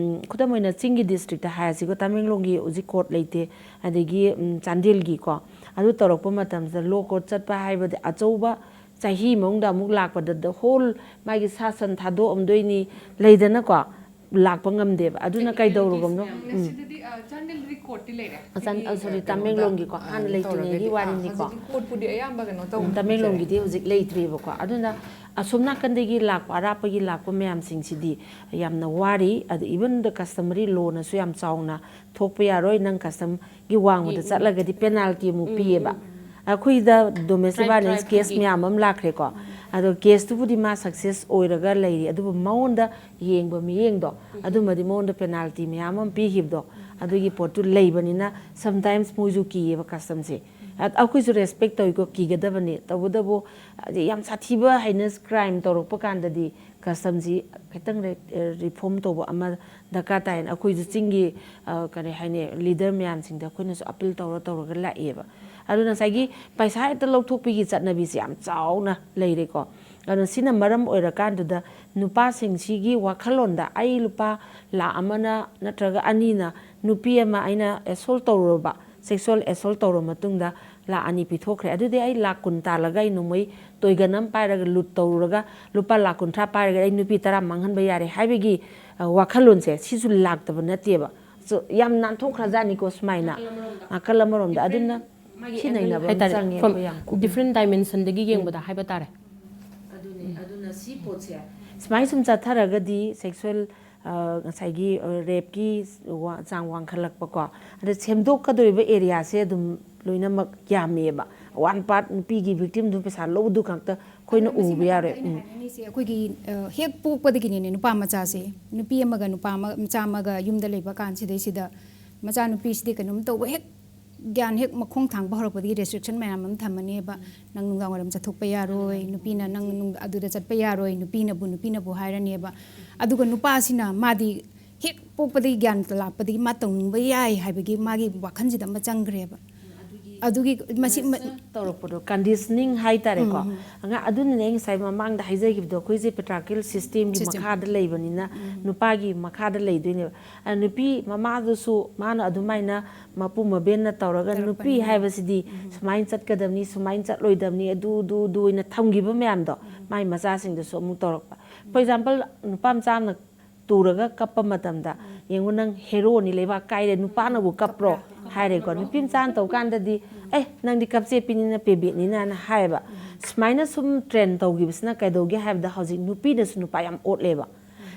ꯈꯨꯗꯝ ꯑꯣꯏꯅ ꯆꯤꯡꯒꯤ ꯗꯤꯁꯇ꯭ꯔꯤꯛꯇ ꯍꯥꯏꯔꯁꯤꯀꯣ ꯇꯃꯦꯡꯂꯣꯡꯒꯤ ꯍꯧꯖꯤꯛ ꯀꯣꯔꯠ ꯂꯩꯇꯦ ꯑꯗꯒꯤ ꯆꯥꯟꯗꯦꯜꯒꯤꯀꯣ ꯑꯗꯨ ꯇꯧꯔꯛꯄ ꯃꯇꯝꯁꯤꯗ ꯂꯣ ꯀꯣꯔꯠ ꯆꯠꯄ ꯍꯥꯏꯕꯗꯤ ꯑꯆꯧꯕ ꯆꯍꯤ ꯃꯅꯨꯡꯗ ꯑꯃꯨꯛ ꯂꯥꯛꯄꯗ ꯍꯣꯜ ꯃꯥꯒꯤ ꯁꯥ ꯁꯟ ꯊꯥꯗꯣꯛꯑꯝꯗꯣꯏꯅꯤ ꯂꯩꯗꯅꯀꯣ ꯂꯥꯛꯄ ꯉꯝꯗꯦꯕ ꯑꯗꯨꯅ ꯀꯩꯗꯧꯔꯨꯒꯝꯅꯣ ꯁꯤꯗꯗꯤ ꯆꯥꯟꯗꯦꯜ ꯔꯤꯀꯣꯔꯗꯇꯤ ꯂꯩꯔꯦ ꯁꯣꯔꯤ ꯇꯃꯦꯡꯂꯣꯡꯒꯤꯀꯣ ꯍꯥꯟꯅ ꯂꯩꯇ꯭ꯔꯤꯉꯩꯒꯤ ꯋꯥꯔꯤꯅꯤꯀꯣ ꯀꯣꯔꯠꯄꯨꯗꯤ ꯑꯌꯥꯝꯕ ꯀꯩꯅꯣ ꯇꯧ ꯇꯃꯦꯡꯂꯣꯡꯒꯤꯗꯤ ꯍꯧꯖꯤꯛ ꯂꯩꯇ꯭ꯔꯤꯕꯀꯣ ꯑꯗꯨꯅ ꯑꯁꯣꯝ ꯅꯥꯀꯟꯗꯒꯤ ꯂꯥꯛꯄ ꯑꯔꯥꯞꯄꯒꯤ ꯂꯥꯛꯄ ꯃꯌꯥꯝꯁꯤꯡꯁꯤꯗꯤ ꯌꯥꯝꯅ ꯋꯥꯔꯤ ꯑꯗ ꯏꯚꯟ ꯗ ꯀꯁꯇꯃꯔꯤ ꯂꯣꯅꯁꯨ ꯌꯥꯝ ꯆꯥꯎꯅ ꯊꯣꯛꯄ ꯌꯥꯔꯣꯏ ꯅꯪ ꯀꯁꯇꯝꯒꯤ ꯋꯥꯡꯃꯗ ꯆꯠꯂꯒꯗꯤ ꯄꯦꯅꯥꯜꯇꯤ ꯑꯃꯨꯛ ꯄꯤꯌꯦꯕ ꯑꯩꯈꯣꯏꯗ ꯗꯣꯃꯦꯁꯇꯤꯛ ꯚꯥꯏꯂꯦꯟꯁ ꯀꯦꯁ ꯃꯌꯥꯝ ꯑꯃ ꯂꯥꯛꯈ꯭ꯔꯦꯀꯣ ꯑꯗꯣ ꯀꯦꯁꯇꯨꯕꯨꯗꯤ ꯃꯥ ꯁꯛꯁꯦꯁ ꯑꯣꯏꯔꯒ ꯂꯩꯔꯤ ꯑꯗꯨꯕꯨ ꯃꯉꯣꯟꯗ ꯌꯦꯡꯕ ꯃꯤꯠꯌꯦꯡꯗꯣ ꯑꯗꯨꯃꯗꯤ ꯃꯉꯣꯟꯗ ꯄꯦꯅꯥꯜꯇꯤ ꯃꯌꯥꯝ ꯑꯃ ꯄꯤꯈꯤꯕꯗꯣ ꯑꯗꯨꯒꯤ ꯄꯣꯠꯇꯨ ꯂꯩꯕꯅꯤꯅ ꯁꯝꯇꯥꯏꯝꯁ ꯃꯣꯏꯁꯨ ꯀꯤꯌꯦꯕ ꯀꯁꯇꯝꯁꯦ ꯑꯩꯈꯣꯏꯁꯨ ꯔꯦꯁꯄꯦꯛ ꯇꯧꯏꯀꯣ ꯀꯤꯒꯗꯕꯅꯤ ꯇꯧꯕꯇꯕꯨ ꯌꯥꯝ ꯁꯥꯊꯤꯕ ꯍꯩꯅꯁ ꯀ꯭ꯔꯥꯏꯝ ꯇꯧꯔꯛꯄ ꯀꯥꯟꯗꯗꯤ ꯀꯁꯇꯝꯁꯤ ꯈꯤꯇꯪ ꯔꯤꯐꯣꯔꯝ ꯇꯧꯕ ꯑꯃ ꯗꯔꯀꯥꯔ ꯇꯥꯏꯅ ꯑꯩꯈꯣꯏꯁꯨ ꯆꯤꯡꯒꯤ ꯀꯔꯤ ꯍꯥꯏꯅꯤ ꯂꯤꯗꯔ ꯃꯌꯥꯝꯁꯤꯡꯗ ꯑꯩꯈꯣꯏꯅꯁꯨ ꯑꯄꯤꯜ ꯇꯧꯔꯒ ꯂꯥꯛꯑꯦꯕ ꯑꯗꯨꯅ ꯉꯁꯥꯏꯒꯤ ꯄꯩꯁꯥ ꯍꯦꯛꯇ ꯂꯧꯊꯣꯛꯄꯤꯒꯤ ꯆꯠꯅꯕꯤꯁꯦ ꯌꯥꯝ ꯆꯥꯎꯅ ꯂꯩꯔꯦꯀꯣ ꯑꯗꯨꯅ ꯁꯤꯅ ꯃꯔꯝ ꯑꯣꯏꯔꯀꯥꯟꯗꯨꯗ ꯅꯨꯄꯥꯁꯤꯡꯁꯤꯒꯤ ꯋꯥꯈꯜꯂꯣꯟꯗ ꯑꯩ ꯂꯨꯄꯥ ꯂꯥꯛ ꯑꯃꯅ ꯅꯠꯇ꯭ꯔꯒ ꯑꯅꯤꯅ ꯅꯨꯄꯤ ꯑꯃ ꯑꯩꯅ ꯑꯦꯁꯣꯜ ꯇꯧꯔꯨꯔꯕ ꯁꯦꯛꯁꯨꯋꯦꯜ ꯑꯦꯁꯣꯜ ꯇꯧꯔꯕ ꯃꯇꯨꯡꯗ ꯂꯥꯛ 2 ꯄꯤꯊꯣꯛꯈ꯭ꯔꯦ ꯑꯗꯨꯗꯤ ꯑꯩ ꯂꯥꯛ 10 ꯇꯥꯜꯂꯒ ꯑꯩ ꯅꯣꯡꯃꯩ ꯇꯣꯏꯒꯟ ꯑꯃ ꯄꯥꯏꯔꯒ ꯂꯨꯠ ꯇꯧꯔꯨꯔꯒ ꯂꯨꯄꯥ ꯂꯥꯛ 30 ꯄꯥꯏꯔꯒ ꯑꯩ ꯅꯨꯄꯤ 10 ꯃꯥꯡꯍꯟꯕ ꯌꯥꯔꯦ ꯍꯥꯏꯕꯒꯤ ꯋꯥꯈꯜꯂꯣꯟꯁꯦ ꯁꯤꯁꯨ ꯂꯥꯛꯇꯕ ꯅꯠꯇꯦꯕ ꯌꯥꯝ ꯅꯥꯟꯊꯣꯛꯈ꯭ꯔꯖꯥꯠꯅꯤꯀꯣ ꯁꯨꯃꯥꯏꯅ ꯅꯥꯀꯜ ꯑꯃꯔꯣꯝꯗ ꯑꯗꯨꯅ ꯈꯦꯠꯅꯩꯅꯕ ꯆꯪꯉꯦ ꯑꯩꯈꯣꯏ ꯌꯥꯝ ꯗꯤꯐ꯭ꯔꯦꯟ ꯗꯥꯏꯃꯦꯟꯁꯟꯗꯒꯤ ꯌꯦꯡꯕꯗ ꯍꯥꯏꯕ ꯇꯥꯔꯦ ꯑꯗꯨꯅ ꯁꯤ ꯄꯣꯠꯁꯦ ꯁꯨꯃꯥꯏꯅ ꯁꯨꯝ ꯆꯠꯊꯔꯒꯗꯤ ꯁꯦꯛꯁꯨꯋꯦꯜ ꯉꯁꯥꯏꯒꯤ ꯔꯦꯞꯀꯤ ꯆꯥꯡ ꯋꯥꯡꯈꯠꯂꯛꯄꯀꯣ ꯑꯗ ꯁꯦꯝꯗꯣꯛꯀꯗꯧꯔꯤꯕ ꯑꯦꯔꯤꯌꯥꯁꯦ ꯑꯗꯨꯝ ꯂꯣꯏꯅꯃꯛ ꯌꯥꯝꯃꯦꯕ 1 part ꯅꯨꯄꯤꯒꯤ ꯚꯤꯛꯇꯤꯝꯗꯨ ꯄꯩꯁꯥ ꯂꯧꯕꯗꯨ ꯈꯛꯇ ꯑꯩꯈꯣꯏꯅ ꯎꯕ ꯌꯥꯔꯣꯏ ꯑꯩꯈꯣꯏꯒꯤ ꯍꯦꯛ ꯄꯣꯛꯄꯗꯒꯤꯅꯦ ꯅꯨꯄꯥ ꯃꯆꯥꯁꯦ ꯅꯨꯄꯤ ꯑꯃꯒ ꯅꯨꯄꯥ ꯃꯆꯥ ꯑꯃꯒ ꯌꯨꯝꯗ ꯂꯩꯕ ꯀꯥꯟꯁꯤꯗꯩꯁꯤꯗ ꯃꯆꯥ ꯅꯨꯄꯤꯁꯤꯗꯤ ꯀꯩꯅꯣꯝ ꯇꯧꯕ ꯍꯦꯛ ꯒ꯭ꯌꯥꯟ ꯍꯦꯛ ꯃꯈꯣꯡ ꯊꯥꯡꯕ ꯍꯧꯔꯛꯄꯗꯒꯤ ꯔꯦꯁꯇ꯭ꯔꯤꯛꯁꯟ ꯃꯌꯥꯝ ꯑꯃ ꯊꯝꯃꯅꯦꯕ ꯅꯪ ꯅꯨꯡꯗꯥꯡ ꯋꯥꯏꯔꯝ ꯆꯠꯊꯣꯛꯄ ꯌꯥꯔꯣꯏ ꯅꯨꯄꯤꯅ ꯅꯪ ꯑꯗꯨꯗ ꯆꯠꯄ ꯌꯥꯔꯣꯏ ꯅꯨꯄꯤꯅꯕꯨ ꯍꯥꯏꯔꯅꯦꯕ ꯑꯗꯨꯒ ꯅꯨꯄꯥꯁꯤꯅ ꯃꯥꯗꯤ ꯍꯦꯛ ꯄꯣꯛꯄꯗꯒꯤ ꯒ꯭ꯌꯥꯟ ꯂꯥꯛꯄꯗꯒꯤ ꯃꯥ ꯇꯧꯅꯤꯡꯕ ꯌꯥꯏ ꯍꯥꯏꯕꯒꯤ ꯃꯥꯒꯤ ꯋꯥꯈꯜꯁꯤꯗ ꯑꯃ ꯆꯪꯈ꯭ꯔꯦꯕ ꯑꯗꯨꯒꯤ ꯃꯁꯤ ꯇꯧꯔꯛꯄꯗꯣ ꯀꯟꯗꯤꯁꯅꯤꯡ ꯍꯥꯏꯇꯥꯔꯦꯀꯣ ꯑꯗꯨꯅꯅꯦ ꯑꯩ ꯉꯁꯥꯏ ꯃꯃꯥꯡꯗ ꯍꯥꯏꯖꯈꯤꯕꯗꯣ ꯑꯩꯈꯣꯏꯁꯦ ꯄꯦꯇ꯭ꯔꯥꯀꯦꯜ ꯁꯤꯁꯇꯦꯝꯒꯤ ꯃꯈꯥꯗ ꯂꯩꯕꯅꯤꯅ ꯅꯨꯄꯥꯒꯤ ꯃꯈꯥꯗ ꯂꯩꯗꯣꯏꯅꯦꯕ ꯅꯨꯄꯤ ꯃꯃꯥꯗꯨꯁꯨ ꯃꯥꯅ ꯑꯗꯨꯃꯥꯏꯅ ꯃꯄꯨ ꯃꯕꯦꯟꯅ ꯇꯧꯔꯒ ꯅꯨꯄꯤ ꯍꯥꯏꯕꯁꯤꯗꯤ ꯁꯨꯃꯥꯏꯅ ꯆꯠꯀꯗꯕꯅꯤ ꯁꯨꯃꯥꯏꯅ ꯆꯠꯂꯣꯏꯗꯕꯅꯤ ꯑꯗꯨ ꯑꯣꯏꯅ ꯊꯝꯈꯤꯕ ꯃꯌꯥꯝꯗꯣ ꯃꯥꯏ ꯃꯆꯥꯁꯤꯡꯗꯁꯨ ꯑꯃꯨꯛ ꯇꯧꯔꯛꯄ ꯐꯣꯔ ꯑꯦꯛꯖꯥꯝꯄꯜ ꯅꯨꯄꯥ ꯃꯆꯥ ꯑꯃꯅ ꯇꯨꯔꯒ ꯀꯞꯄ ꯃꯇꯝꯗ ꯌꯦꯡꯉꯨ ꯅꯪ ꯍꯦꯔꯣꯅꯤ ꯂꯩꯕꯥꯛ ꯀꯥꯏꯔꯦ ꯅꯨꯄꯥꯅꯕꯨ ꯀꯞꯄ꯭ꯔꯣ ꯍꯥꯏꯔꯦꯀꯣ ꯅꯨꯄꯤ ꯃꯆꯥꯅ ꯇꯧꯀꯥꯟꯗꯗꯤ ꯅꯪꯗꯤ ꯀꯞꯆꯦꯠꯄꯤꯅꯤꯅ ꯄꯦꯕꯦꯠꯅꯤꯅ ꯍꯥꯏꯌꯦꯕ ꯁꯨꯃꯥꯏꯅ ꯁꯨꯝ ꯇ꯭ꯔꯦꯟ ꯇꯧꯈꯤꯕꯁꯤꯅ ꯀꯩꯗꯧꯒꯦ ꯍꯥꯏꯕꯗ ꯍꯧꯖꯤꯛ ꯅꯨꯄꯤꯅꯁꯨ ꯅꯨꯄꯥ ꯌꯥꯝ ꯑꯣꯠꯂꯦꯕ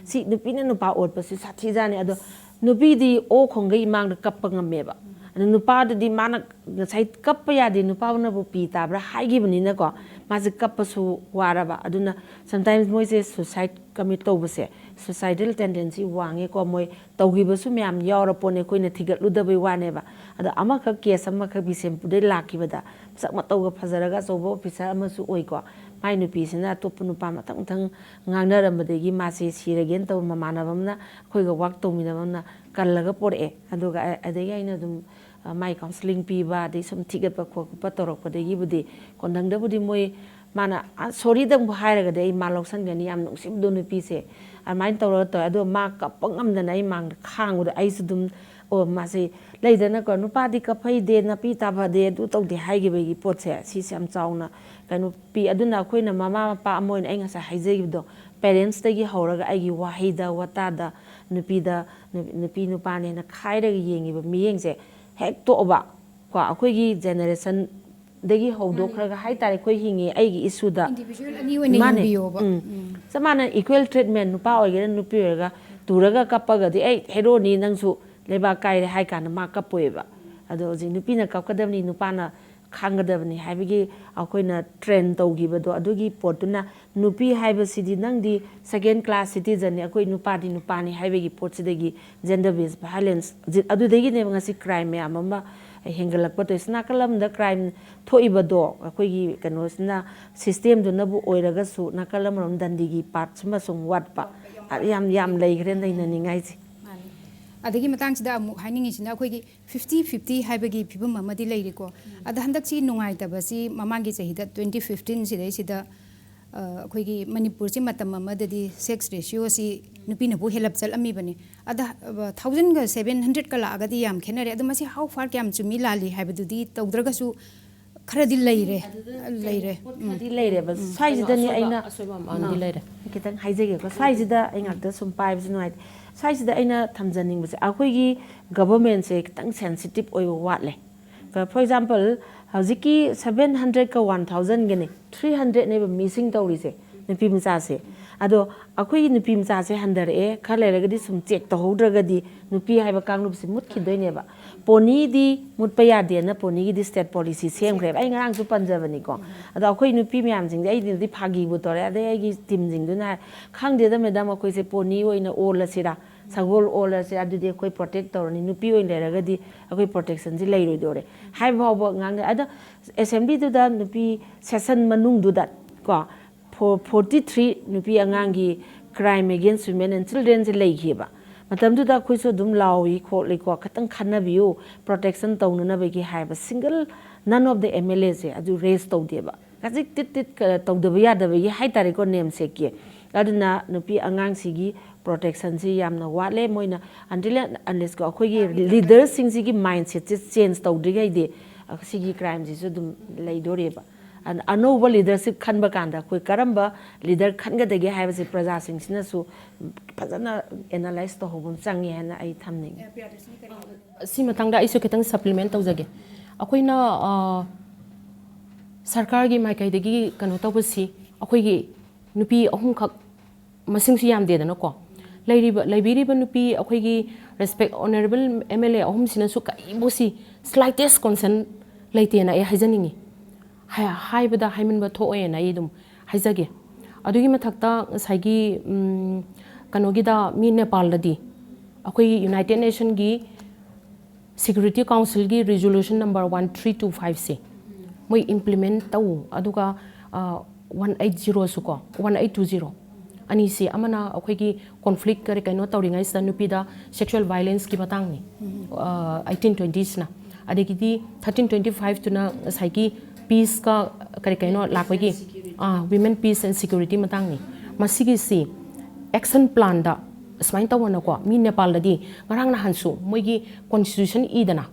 ꯁꯤ ꯅꯨꯄꯤꯅ ꯅꯨꯄꯥ ꯑꯣꯠꯄꯁꯤ ꯁꯥꯊꯤꯖꯥꯅꯤ ꯑꯗꯣ ꯅꯨꯄꯤꯗꯤ ꯑꯣ ꯈꯣꯡꯒꯩ ꯏꯃꯥꯡꯗ ꯀꯞꯄ ꯉꯝꯃꯦꯕ ꯑꯗꯣ ꯅꯨꯄꯥꯗꯗꯤ ꯃꯥꯅ ꯉꯁꯥꯏ ꯀꯞꯄ ꯌꯥꯗꯦ ꯅꯨꯄꯥꯅꯕꯨ ꯄꯤ ꯇꯥꯕ꯭ꯔꯥ ꯍꯥꯏꯈꯤꯕꯅꯤꯅꯀꯣ ꯃꯥꯁꯦ ꯀꯞꯄꯁꯨ ꯋꯥꯔꯕ ꯑꯗꯨꯅ ꯁꯝꯇꯥꯏꯝꯁ ꯃꯣꯏꯁꯦ ꯁꯨꯁꯥꯏꯠ ꯀꯃꯤꯠ ꯇꯧꯕꯁꯦ ꯁꯨꯁꯥꯏꯗꯦꯜ ꯇꯦꯟꯗꯦꯟꯁꯤ ꯋꯥꯡꯉꯦꯀꯣ ꯃꯣꯏ ꯇꯧꯈꯤꯕꯁꯨ ꯃꯌꯥꯝ ꯌꯥꯎꯔ ꯄꯣꯠꯅꯦ ꯑꯩꯈꯣꯏꯅ ꯊꯤꯒꯠꯂꯨꯗꯕꯩ ꯋꯥꯅꯦꯕ ꯑꯗꯣ ꯑꯃꯈꯛ ꯀꯦꯁ ꯑꯃꯈꯛ ꯕꯤꯁꯦꯝꯄꯨꯔꯗꯩ ꯂꯥꯛꯈꯤꯕꯗ ꯃꯁꯛ ꯃꯇꯧꯒ ꯐꯖꯔꯒ ꯑꯆꯧꯕ ꯑꯣꯐꯤꯁꯥꯔ ꯑꯃꯁꯨ ꯑꯣꯏꯀꯣ ꯃꯥꯏ ꯅꯨꯄꯤꯁꯤꯅ ꯑꯇꯣꯞꯄ ꯅꯨꯄꯥ ꯃꯊꯪ ꯉꯥꯡꯅꯔꯝꯕꯗꯒꯤ ꯃꯥꯁꯦ ꯁꯤꯔꯒꯦꯅ ꯇꯧꯕ ꯃꯃꯥꯟꯅꯕ ꯑꯃꯅ ꯑꯩꯈꯣꯏꯒ ꯋꯥꯛ ꯇꯧꯃꯤꯟꯅꯕ ꯑꯃꯅ ꯀꯜꯂꯒ ꯄꯣꯔꯛꯑꯦ ꯑꯗꯨꯒ ꯑꯗꯒꯤ ꯑꯩꯅ ꯑꯗꯨꯝ ꯃꯥꯏ ꯀꯥꯎꯟꯁꯤꯂꯤꯡ ꯄꯤꯕ ꯑꯗꯩ ꯁꯨꯝ ꯊꯤꯒꯠꯄ ꯈꯣꯠꯄ ꯇꯧꯔꯛꯄꯗꯒꯤꯕꯨꯗꯤ ꯀꯣꯟꯊꯪꯗꯕꯨꯗꯤ ꯃꯣꯏ ꯃꯥꯅ ꯁꯣꯔꯤꯗꯪꯕꯨ ꯍꯥꯏꯔꯒꯗꯤ ꯑꯩ ꯃꯥ ꯂꯧꯁꯟꯒꯅꯤ ꯌꯥꯝ ꯅꯨꯡꯁꯤꯕꯗꯣ ꯅꯨꯄꯤꯁꯦ ꯑꯗꯨꯃꯥꯏꯅ ꯇꯧꯔꯒ ꯇꯧꯋꯦ ꯑꯗꯣ ꯃꯥ ꯀꯞꯄ ꯉꯝꯗꯅ ꯑꯩ ꯃꯥꯡꯗ ꯈꯥꯡꯕꯗꯣ ꯑꯩꯁꯨ ꯑꯗꯨꯝ ꯃꯥꯁꯦ ꯂꯩꯗꯅꯀꯣ ꯅꯨꯄꯥꯗꯤ ꯀꯞꯐꯩꯗꯦ ꯅꯥꯄꯤ ꯇꯥꯐꯗꯦ ꯑꯗꯨ ꯇꯧꯗꯦ ꯍꯥꯏꯈꯤꯕꯒꯤ ꯄꯣꯠꯁꯦ ꯁꯤꯁꯦ ꯌꯥꯝ ꯆꯥꯎꯅ ꯀꯩꯅꯣ ꯄꯤ ꯑꯗꯨꯅ ꯑꯩꯈꯣꯏꯅ ꯃꯃꯥ ꯃꯄꯥ ꯑꯃ ꯑꯣꯏꯅ ꯑꯩ ꯉꯁꯥꯏ ꯍꯥꯏꯖꯈꯤꯕꯗꯣ ꯄꯦꯔꯦꯟꯁꯇꯒꯤ ꯍꯧꯔꯒ ꯑꯩꯒꯤ ꯋꯥꯍꯩꯗ ꯋꯥꯇꯥꯗ ꯅꯨꯄꯤ ꯅꯨꯄꯥꯅꯦꯅ ꯈꯥꯏꯔꯒ ꯌꯦꯡꯉꯤꯕ ꯃꯤꯠꯌꯦꯡꯁꯦ ꯍꯦꯛ ꯇꯣꯛꯑꯕ ꯀꯣ ꯑꯩꯈꯣꯏꯒꯤ ꯖꯦꯅꯦꯔꯦꯁꯟꯗꯒꯤ ꯍꯧꯗꯣꯛꯈ꯭ꯔꯒ ꯍꯥꯏꯇꯥꯔꯦ ꯑꯩꯈꯣꯏ ꯍꯤꯡꯉꯤ ꯑꯩꯒꯤ ꯏꯁꯨꯗ ꯃꯥꯅꯦ ꯆꯞ ꯃꯥꯟꯅ ꯏꯀ꯭ꯋꯦꯜ ꯇ꯭ꯔꯤꯠꯃꯦꯟ ꯅꯨꯄꯥ ꯑꯣꯏꯒꯦꯔꯥ ꯅꯨꯄꯤ ꯑꯣꯏꯒꯦꯔꯥ ꯇꯨꯔꯒ ꯀꯞꯄꯒꯗꯤ ꯑꯩ ꯍꯦꯔꯣꯅꯤ ꯅꯪꯁꯨ ꯂꯩꯕꯥꯛ ꯀꯥꯏꯔꯦ ꯍꯥꯏ ꯀꯥꯟꯗ ꯃꯥ ꯀꯞꯄꯣꯏꯕ ꯑꯗꯣ ꯍꯧꯖꯤꯛ ꯅꯨꯄꯤꯅ ꯀꯞꯀꯗꯕꯅꯤ ꯅꯨꯄꯥꯅ ꯈꯥꯡꯒꯗꯕꯅꯤ ꯍꯥꯏꯕꯒꯤ ꯑꯩꯈꯣꯏꯅ ꯇ꯭ꯔꯦꯟ ꯇꯧꯈꯤꯕꯗꯣ ꯑꯗꯨꯒꯤ ꯄꯣꯠꯇꯨꯅ ꯅꯨꯄꯤ ꯍꯥꯏꯕꯁꯤꯗꯤ ꯅꯪꯗꯤ 2nd class ꯁꯤꯇꯤꯖꯟꯅꯤ ꯑꯩꯈꯣꯏ ꯅꯨꯄꯥꯗꯤ ꯅꯨꯄꯥꯅꯤ ꯍꯥꯏꯕꯒꯤ ꯄꯣꯠꯁꯤꯗꯒꯤ ꯖꯦꯟꯗꯔ ꯕꯦꯁ ꯚꯥꯏꯂꯦꯟꯁ ꯑꯗꯨꯗꯒꯤꯅꯦꯕ ꯉꯁꯤ ꯀ꯭ꯔꯥꯏꯝ ꯃꯌꯥꯝ ꯑꯃ ꯍꯦꯟꯒꯠꯂꯛꯄ ꯇꯧꯔꯤꯁꯤ ꯅꯥꯀꯜ ꯑꯃꯗ ꯀ꯭ꯔꯥꯏꯝ ꯊꯣꯛꯏꯕꯗꯣ ꯑꯩꯈꯣꯏꯒꯤ ꯀꯩꯅꯣꯁꯤꯅ ꯁꯤꯁꯇꯦꯝꯗꯨꯅꯕу ꯑꯣꯏꯔꯒꯁꯨ ꯅꯥꯀꯜ ꯑꯃꯔꯣꯝ ꯗꯟꯗꯤꯒꯤ ꯄꯥꯔꯠꯁꯤꯃ ꯁꯨꯝ ꯋꯥꯠꯄ ꯌꯥꯝ ꯂꯩꯈ꯭ꯔꯦ ꯅꯩꯅꯅꯤꯡꯉꯥꯏꯁꯦ ꯑꯗꯒꯤ ꯃꯇꯥꯡꯁꯤꯗ ꯑꯃꯨꯛ ꯍꯥꯏꯅꯤꯡꯉꯤꯁꯤꯅ ꯑꯩꯈꯣꯏꯒꯤ 50-50 ꯍꯥꯏꯕꯒꯤ ꯐꯤꯕꯝ ꯑꯃꯗꯤ ꯂꯩꯔꯤꯀꯣ ꯑꯗ ꯍꯟꯗꯛꯁꯤ ꯅꯨꯡꯉꯥꯏꯇꯕꯁꯤ ꯃꯃꯥꯡꯒꯤ ꯆꯍꯤꯗ 2015 ꯁꯤꯗꯩꯁꯤꯗ ꯑꯩꯈꯣꯏꯒꯤ ꯃꯅꯤꯄꯨꯔꯁꯤ ꯃꯇꯝ ꯑꯃꯗꯗꯤ ꯁꯦꯛꯁ ꯔꯦꯁꯤꯌꯣꯁꯤ ꯅꯨꯄꯤꯅꯕꯨ ꯍꯦꯜꯂꯞ ꯆꯠꯂꯝꯃꯤꯕꯅꯤ ꯑꯗ 1700ꯒ ꯂꯥꯛꯑꯒꯗꯤ ꯌꯥꯝ ꯈꯦꯠꯅꯔꯦ ꯑꯗꯣ ꯃꯁꯤ ꯍꯥꯎ ꯐꯥꯔ ꯀꯌꯥꯝ ꯆꯨꯝꯃꯤ ꯂꯥꯜꯂꯤ ꯍꯥꯏꯕꯗꯨꯗꯤ ꯇꯧꯗ꯭ꯔꯒꯁꯨ खरदी लेरे लेरे ꯈꯔꯗꯤ ꯂꯩꯔꯦꯕ ꯁ꯭ꯋꯥꯏꯁꯤꯗꯅꯤ ꯑꯩꯅ ꯈꯤꯇꯪ ꯍꯥꯏꯖꯒꯦꯀꯣ ꯁ꯭ꯋꯥꯏꯁꯤꯗ ꯑꯩ ꯉꯥꯛꯇ ꯁꯨꯝ ꯄꯥꯏꯕꯁꯨ ꯅꯨꯡꯉꯥꯏꯇꯦ ꯁ꯭ꯋꯥꯏꯁꯤꯗ ꯑꯩꯅ ꯊꯝꯖꯅꯤꯡꯕꯁꯦ ꯑꯩꯈꯣꯏꯒꯤ ꯒꯕꯔꯃꯦꯟꯁꯦ ꯈꯤꯇꯪ ꯁꯦꯟꯁꯤꯇꯤꯞ ꯑꯣꯏꯕ ꯋꯥꯠꯂꯦ ꯐꯣꯔ ꯑꯦꯛꯖꯥꯝꯄꯜ ꯍꯧꯖꯤꯛꯀꯤ 700ꯒ 1000ꯒꯅꯤ 300네ꯕ ꯃꯤꯁꯤꯡ ꯇꯧꯔꯤꯁꯦ ꯅꯨꯄꯤ ꯃꯆꯥꯁꯦ ꯑꯗꯣ ꯑꯩꯈꯣꯏꯒꯤ ꯅꯨꯄꯤ ꯃꯆꯥꯁꯦ ꯍꯟꯊꯔꯛꯑꯦ ꯈꯔ ꯂꯩꯔꯒꯗꯤ ꯁꯨꯝ ꯆꯦꯛ ꯇꯧꯍꯧꯗ꯭ꯔꯒꯗꯤ ꯅꯨꯄꯤ ꯍꯥꯏꯕ ꯀꯥꯡꯂꯨꯞꯁꯦ ꯃꯨꯠꯈꯤꯗꯣꯏꯅꯦꯕ ꯄꯣꯅꯤꯗꯤ ꯃꯨꯠꯄ ꯌꯥꯗꯦꯅ ꯄꯣꯅꯤꯒꯤꯗꯤ ꯁ꯭ꯇꯦꯠ ꯄꯣꯂꯤꯁꯤ ꯁꯦꯝꯈ꯭ꯔꯦꯕ ꯑꯩ ꯉꯔꯥꯡꯁꯨ ꯄꯟꯖꯕꯅꯤꯀꯣ ꯑꯗꯣ ꯑꯩꯈꯣꯏ ꯅꯨꯄꯤ ꯃꯌꯥꯝꯁꯤꯡꯁꯦ ꯑꯩꯗꯤ ꯐꯥꯒꯤꯕꯨ ꯇꯧꯔꯦ ꯑꯗꯩ ꯑꯩꯒꯤ ꯇꯤꯝꯁꯤꯡꯗꯨꯅ ꯈꯪꯗꯦꯗ ꯃꯦꯗꯥꯝ ꯑꯩꯈꯣꯏꯁꯦ ꯄꯣꯅꯤ ꯑꯣꯏꯅ ꯑꯣꯜꯂꯁꯤꯔꯥ ꯁꯒꯣꯜ ꯑꯣꯜꯂꯁꯤꯔꯥ ꯑꯗꯨꯗꯤ ꯑꯩꯈꯣꯏ ꯄ꯭ꯔꯣꯇꯦꯛ ꯇꯧꯔꯅꯤ ꯅꯨꯄꯤ ꯑꯣꯏꯅ ꯂꯩꯔꯒꯗꯤ ꯑꯩꯈꯣꯏ ꯄ꯭ꯔꯣꯇꯦꯛꯁꯟꯁꯤ ꯂꯩꯔꯣꯏꯗꯣꯔꯦ ꯍꯥꯏꯕ ꯐꯥꯎꯕ ꯉꯥꯡꯅꯩ ꯑꯗꯣ ꯑꯦꯁꯦꯝꯕ꯭ꯂꯤꯗꯨꯗ ꯅꯨꯄꯤ ꯁꯦꯁꯟ ꯃꯅꯨꯡꯗꯨꯗ ꯀꯣ 43 ꯅꯨꯄꯤ ꯑꯉꯥꯡꯒꯤ ꯀ꯭ꯔꯥꯏꯝ ꯑꯦꯒꯦꯟꯁ ꯋꯤꯃꯦꯟ ꯑꯦꯟ ꯆꯤꯜꯗ꯭ꯔꯦꯟꯁꯦ ꯂꯩꯈꯤꯕ ꯃꯇꯝꯗꯨꯗ ꯑꯩꯈꯣꯏꯁꯨ ꯑꯗꯨꯝ ꯂꯥꯎꯏ ꯈꯣꯠꯂꯤꯀꯣ ꯈꯤꯇꯪ ꯈꯟꯅꯕꯤꯌꯨ ꯄ꯭ꯔꯣꯇꯦꯛꯁꯟ ꯇꯧꯅꯅꯕꯒꯤ ꯍꯥꯏꯕ ꯁꯤꯡꯒꯜ ꯅꯟ ꯑꯣꯐ ꯗ MLAꯁꯦ ꯑꯗꯨ ꯔꯦꯁ ꯇꯧꯗꯦꯕ ꯈꯖꯤꯛ ꯇꯤꯠ ꯇꯧꯗꯕ ꯌꯥꯗꯕꯒꯤ ꯍꯥꯏꯇꯥꯔꯦꯀꯣ ꯅꯦꯝꯁꯦꯛꯀꯤ ꯑꯗꯨꯅ ꯅꯨꯄꯤ ꯑꯉꯥꯡꯁꯤꯒꯤ ꯄ꯭ꯔꯣꯇꯦꯛꯁꯟꯁꯤ ꯌꯥꯝꯅ ꯋꯥꯠꯂꯦ ꯃꯣꯏꯅ ꯑꯟꯇꯤꯜ ꯑꯟꯂꯦꯁꯀꯣ ꯑꯩꯈꯣꯏꯒꯤ ꯂꯤꯗꯔꯁꯤꯡꯁꯤꯒꯤ ꯃꯥꯏꯟꯁꯦꯠꯁꯦ ꯆꯦꯟꯖ ꯇꯧꯗ꯭ꯔꯤꯉꯩꯗꯤ ꯁꯤꯒꯤ ꯀ꯭ꯔꯥꯏꯝꯁꯤꯁꯨ ꯑꯗꯨꯝ ꯂꯩꯗꯣꯔꯦꯕ ꯑꯅꯧꯕ ꯂꯤꯗꯔꯁꯤꯞ ꯈꯟꯕ ꯀꯥꯟꯗ ꯑꯩꯈꯣꯏ ꯀꯔꯝꯕ ꯂꯤꯗꯔ ꯈꯟꯒꯗꯒꯦ ꯍꯥꯏꯕꯁꯦ प्रजासिंꯁꯤꯅꯁꯨ ꯐꯖꯅ ꯑꯦꯅꯥꯂꯥꯏꯖ ꯇꯧꯍꯧꯕ ꯆꯪꯉꯦ ꯍꯥꯏꯅ ꯑꯩ ꯊꯝꯅꯤꯡꯉꯦ ꯁꯤ ꯃꯇꯥꯡꯗ ꯑꯩꯁꯨ ꯈꯤꯇꯪ ꯁꯄ꯭ꯂꯤꯃꯦꯟ ꯇꯧꯖꯒꯦ ꯑꯩꯈꯣꯏꯅ ꯁꯔꯀꯥꯔꯒꯤ ꯃꯥꯏꯀꯩꯗꯒꯤ ꯀꯩꯅꯣ ꯇꯧꯕꯁꯤ ꯑꯩꯈꯣꯏꯒꯤ ꯅꯨꯄꯤ ꯑꯍꯨꯝꯈꯛ ꯃꯁꯤꯡꯁꯨ ꯌꯥꯝꯗꯦꯗꯅꯀꯣ ꯂꯩꯕꯤꯔꯤꯕ ꯅꯨꯄꯤ ꯑꯩꯈꯣꯏꯒꯤ ꯔꯦꯁꯄꯦꯛ ꯑꯣꯅꯔꯦꯕꯜ MLA ꯑꯍꯨꯝꯁꯤꯅꯁꯨ ꯀꯔꯤꯕꯨꯁꯤ ꯁ꯭ꯂꯥꯏꯇꯦꯁ ꯀꯣꯟꯁꯔꯟ ꯂꯩꯇꯦꯅ ꯑꯩ ꯍꯥꯏꯖꯅꯤꯡꯉꯤ ꯍꯥꯏꯕꯗ ꯍꯥꯏꯃꯟꯕ ꯊꯣꯛꯑꯦꯅ ꯑꯩ ꯑꯗꯨꯝ ꯍꯥꯏꯖꯒꯦ ꯑꯗꯨꯒꯤ ꯃꯊꯛꯇ ꯉꯁꯥꯏꯒꯤ ꯀꯩꯅꯣꯒꯤꯗ ꯃꯤ ꯅꯦꯄꯥꯜꯗꯗꯤ ꯑꯩꯈꯣꯏꯒꯤ ꯌꯨꯅꯥꯏꯇꯦꯠ ꯅꯦꯁꯟꯒꯤ ꯁꯦꯀ꯭ꯌꯨꯔꯤꯇꯤ ꯀꯥꯎꯟꯁꯤꯜꯒꯤ ꯔꯤꯖꯣꯂꯨꯁꯟ ꯅꯝꯕꯔ 1325ꯁꯦ ꯃꯣꯏ ꯏꯝꯄ꯭ꯂꯤꯃꯦꯟ ꯇꯧ ꯑꯗꯨꯒ 180ꯁꯨ ꯀꯣ 1820 ꯑꯅꯤꯁꯤ ꯑꯃꯅ ꯑꯩꯈꯣꯏꯒꯤ ꯀꯣꯟꯐ꯭ꯂꯤꯛ ꯀꯩꯅꯣ ꯇꯧꯔꯤꯉꯩꯁꯤꯗ ꯅꯨꯄꯤꯗ ꯁꯦꯛꯁꯨꯋꯦꯜ ꯚꯥꯏꯂꯦꯟꯁꯀꯤ ꯃꯇꯥꯡꯅꯤ 1820ꯁꯤꯅ ꯑꯗꯒꯤꯗꯤ 1325ꯇꯨꯅ ꯉꯁꯥꯏꯒꯤ ꯄꯤꯁꯀ ꯀꯩꯅꯣ ꯂꯥꯛꯄꯒꯤ ꯋꯤꯃꯦꯟ ꯄꯤꯁ ꯑꯦꯟ ꯁꯦꯀ꯭ꯌꯨꯔꯤꯇꯤ ꯃꯇꯥꯡꯅꯤ ꯃꯁꯤꯒꯤꯁꯤ ꯑꯦꯛꯁꯟ ꯄ꯭ꯂꯥꯟꯗ ꯑꯁꯨꯃꯥꯏꯅ ꯇꯧꯕꯅꯀꯣ ꯃꯤ ꯅꯦꯄꯥꯜꯗꯗꯤ ꯉꯔꯥꯡ ꯅꯍꯥꯟꯁꯨ ꯃꯣꯏꯒꯤ ꯀꯣꯟꯁꯇꯤꯇ꯭ꯌꯨꯁꯟ ꯏꯗꯅ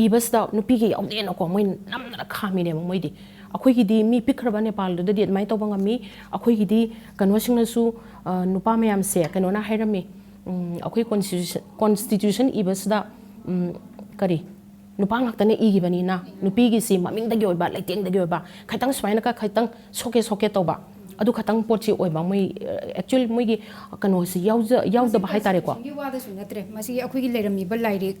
ꯏꯕꯁꯤꯗ ꯅꯨꯄꯤꯒꯤ ꯌꯥꯎꯗꯦꯅꯀꯣ ꯃꯣꯏ ꯅꯝꯗꯅ ꯈꯥꯝꯃꯤꯅꯦꯕ ꯃꯣꯏꯗꯤ ꯑꯩꯈꯣꯏꯒꯤꯗꯤ ꯃꯤ ꯄꯤꯛꯈ꯭ꯔꯕ ꯅꯦꯄꯥꯜꯗꯨꯗꯗꯤ ꯑꯗꯨꯃꯥꯏꯅ ꯇꯧꯕ ꯉꯝꯃꯤ ꯑꯩꯈꯣꯏꯒꯤꯗꯤ ꯀꯩꯅꯣꯁꯤꯡꯅꯁꯨ ꯅꯨꯄꯥ ꯃꯌꯥꯝꯁꯦ ꯀꯩꯅꯣꯅ ꯍꯥꯏꯔꯝꯃꯤ ꯑꯩꯈꯣꯏ ꯀꯣꯟꯁꯇꯤꯇ꯭ꯌꯨꯁꯟ ꯏꯕꯁꯤꯗ ꯀꯔꯤ ꯅꯨꯄꯥ ꯉꯥꯛꯇꯅ ꯏꯈꯤꯕꯅꯤꯅ ꯅꯨꯄꯤꯒꯤꯁꯤ ꯃꯃꯤꯡꯗꯒꯤ ꯑꯣꯏꯕ ꯂꯩꯇꯦꯡꯗꯒꯤ ꯑꯣꯏꯕ ꯈꯤꯇꯪ ꯁꯨꯃꯥꯏꯅꯒ ꯈꯤꯇꯪ ꯁꯣꯛꯀꯦ ꯇꯧꯕ ꯑꯗꯨ ꯈꯇꯪ ꯄꯣꯠꯁꯤ ꯑꯣꯏꯕ ꯃꯣꯏ ꯑꯦꯛꯆꯨअली ꯃꯣꯏꯒꯤ ꯀꯩꯅꯣꯁꯤ ꯌꯥꯎꯗꯕ ꯍꯥꯏꯇꯥꯔꯦꯀꯣ ꯋꯥꯗꯁꯨ ꯅꯠꯇ꯭ꯔꯦ ꯃꯁꯤ ꯑꯩꯈꯣꯏꯒꯤ ꯂꯩꯔꯝꯃꯤꯕ ꯂꯥꯏꯔꯤꯛ